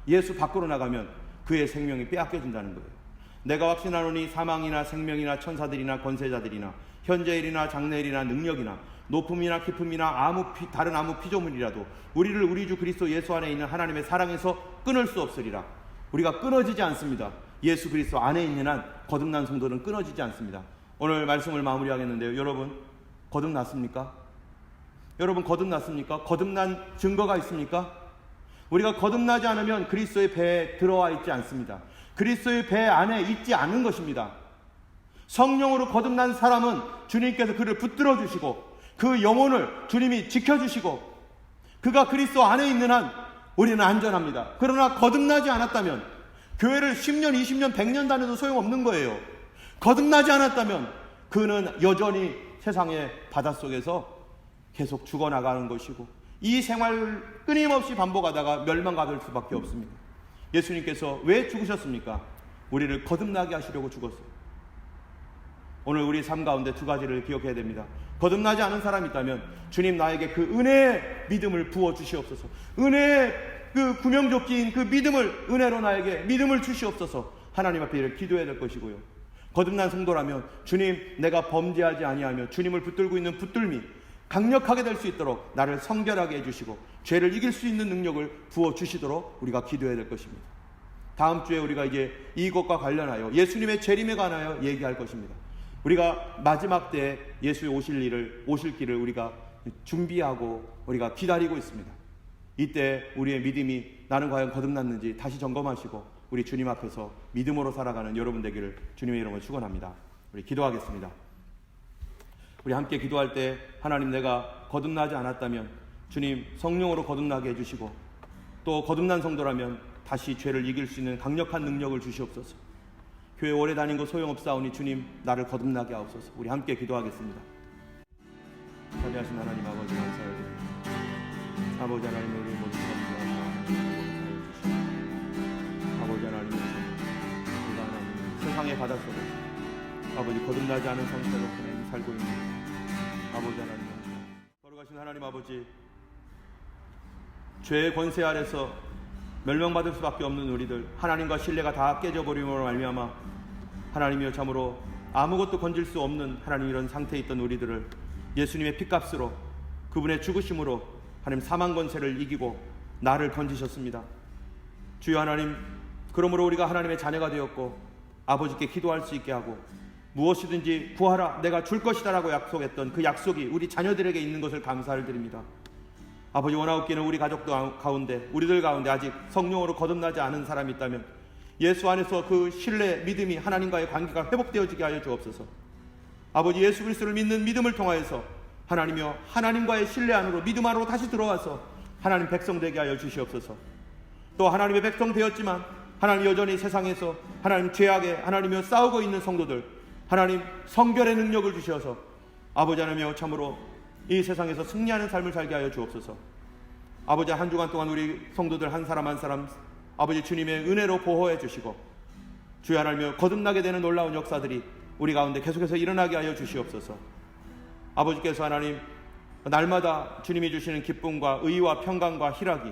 예수 밖으로 나가면 그의 생명이 빼앗겨진다는 거예요. 내가 확신하노니 사망이나 생명이나 천사들이나 권세자들이나 현재일이나 장래일이나 능력이나 높음이나 깊음이나 다른 아무 피조물이라도 우리를 우리 주 그리스도 예수 안에 있는 하나님의 사랑에서 끊을 수 없으리라. 우리가 끊어지지 않습니다. 예수 그리스도 안에 있는 한 거듭난 성도는 끊어지지 않습니다. 오늘 말씀을 마무리하겠는데요. 여러분, 거듭났습니까? 여러분, 거듭났습니까? 거듭난 증거가 있습니까? 우리가 거듭나지 않으면 그리스도의 배에 들어와 있지 않습니다. 그리스도의 배 안에 있지 않은 것입니다. 성령으로 거듭난 사람은 주님께서 그를 붙들어 주시고 그 영혼을 주님이 지켜주시고 그가 그리스도 안에 있는 한 우리는 안전합니다. 그러나 거듭나지 않았다면 교회를 10년, 20년, 100년 다녀도 소용없는 거예요. 거듭나지 않았다면 그는 여전히 세상의 바닷속에서 계속 죽어나가는 것이고 이 생활을 끊임없이 반복하다가 멸망받을 수밖에 없습니다. 예수님께서 왜 죽으셨습니까? 우리를 거듭나게 하시려고 죽었어요. 오늘 우리 삶 가운데 두 가지를 기억해야 됩니다. 거듭나지 않은 사람이 있다면 주님 나에게 그 은혜의 믿음을 부어주시옵소서. 은혜의 그 구명조끼인 그 믿음을 은혜로 나에게 믿음을 주시옵소서. 하나님 앞에 기도해야 될 것이고요. 거듭난 성도라면 주님 내가 범죄하지 아니하며 주님을 붙들고 있는 붙들미 강력하게 될 수 있도록 나를 성결하게 해주시고 죄를 이길 수 있는 능력을 부어주시도록 우리가 기도해야 될 것입니다. 다음 주에 우리가 이제 이것과 관련하여 예수님의 재림에 관하여 얘기할 것입니다. 우리가 마지막 때 예수의 오실 길을 우리가 준비하고 우리가 기다리고 있습니다. 이때 우리의 믿음이 나는 과연 거듭났는지 다시 점검하시고 우리 주님 앞에서 믿음으로 살아가는 여러분 되기를 주님의 이름으로 축원합니다. 우리 기도하겠습니다. 우리 함께 기도할 때 하나님 내가 거듭나지 않았다면 주님 성령으로 거듭나게 해주시고 또 거듭난 성도라면 다시 죄를 이길 수 있는 강력한 능력을 주시옵소서. 교회 오래 다닌 거 소용없사오니 주님 나를 거듭나게 하옵소서. 우리 함께 기도하겠습니다. 자비하신 하나님 아버지 감사드립니다. 아버지 하나님 우리 모두 아버지 하나님 우리가 하나님 세상의 바닷속에 아버지 거듭나지 않은 상태로 그냥 살고 있는 아버지 하나님 거룩하신 하나님 아버지 죄의 권세 아래서 멸망받을 수밖에 없는 우리들 하나님과 신뢰가 다 깨져버림으로 말미암아 하나님이여 참으로 아무것도 건질 수 없는 하나님 이런 상태에 있던 우리들을 예수님의 핏값으로 그분의 죽으심으로 하나님 사망 권세를 이기고 나를 건지셨습니다. 주여 하나님 그러므로 우리가 하나님의 자녀가 되었고 아버지께 기도할 수 있게 하고 무엇이든지 구하라 내가 줄 것이다 라고 약속했던 그 약속이 우리 자녀들에게 있는 것을 감사를 드립니다. 아버지 원하옵기는 우리 가족도 가운데 우리들 가운데 아직 성령으로 거듭나지 않은 사람이 있다면 예수 안에서 그 신뢰 믿음이 하나님과의 관계가 회복되어지게 하여 주옵소서. 아버지 예수 그리스도를 믿는 믿음을 통하여서 하나님이여 하나님과의 신뢰 안으로 믿음 안으로 다시 들어와서 하나님 백성 되게 하여 주시옵소서. 또 하나님의 백성 되었지만 하나님 여전히 세상에서 하나님 죄악에 하나님이여 싸우고 있는 성도들 하나님 성결의 능력을 주셔서 아버지 하나님이여 참으로 이 세상에서 승리하는 삶을 살게 하여 주옵소서. 아버지 한 주간 동안 우리 성도들 한 사람 한 사람 아버지 주님의 은혜로 보호해 주시고 주여 하나님이여 거듭나게 되는 놀라운 역사들이 우리 가운데 계속해서 일어나게 하여 주시옵소서. 아버지께서 하나님 날마다 주님이 주시는 기쁨과 의와 평강과 희락이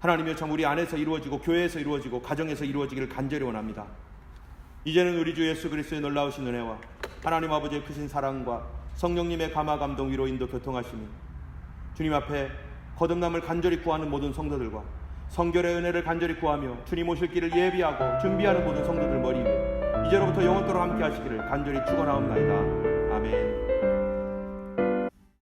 하나님이여 참 우리 안에서 이루어지고 교회에서 이루어지고 가정에서 이루어지기를 간절히 원합니다. 이제는 우리 주 예수 그리스도의 놀라우신 은혜와 하나님 아버지의 크신 사랑과 성령님의 감화 감동 위로 인도 교통하시니 주님 앞에 거듭남을 간절히 구하는 모든 성도들과 성결의 은혜를 간절히 구하며 주님 오실 길을 예비하고 준비하는 모든 성도들 머리 위에 이제로부터 영원토록 함께 하시기를 간절히 축원하옵나이다.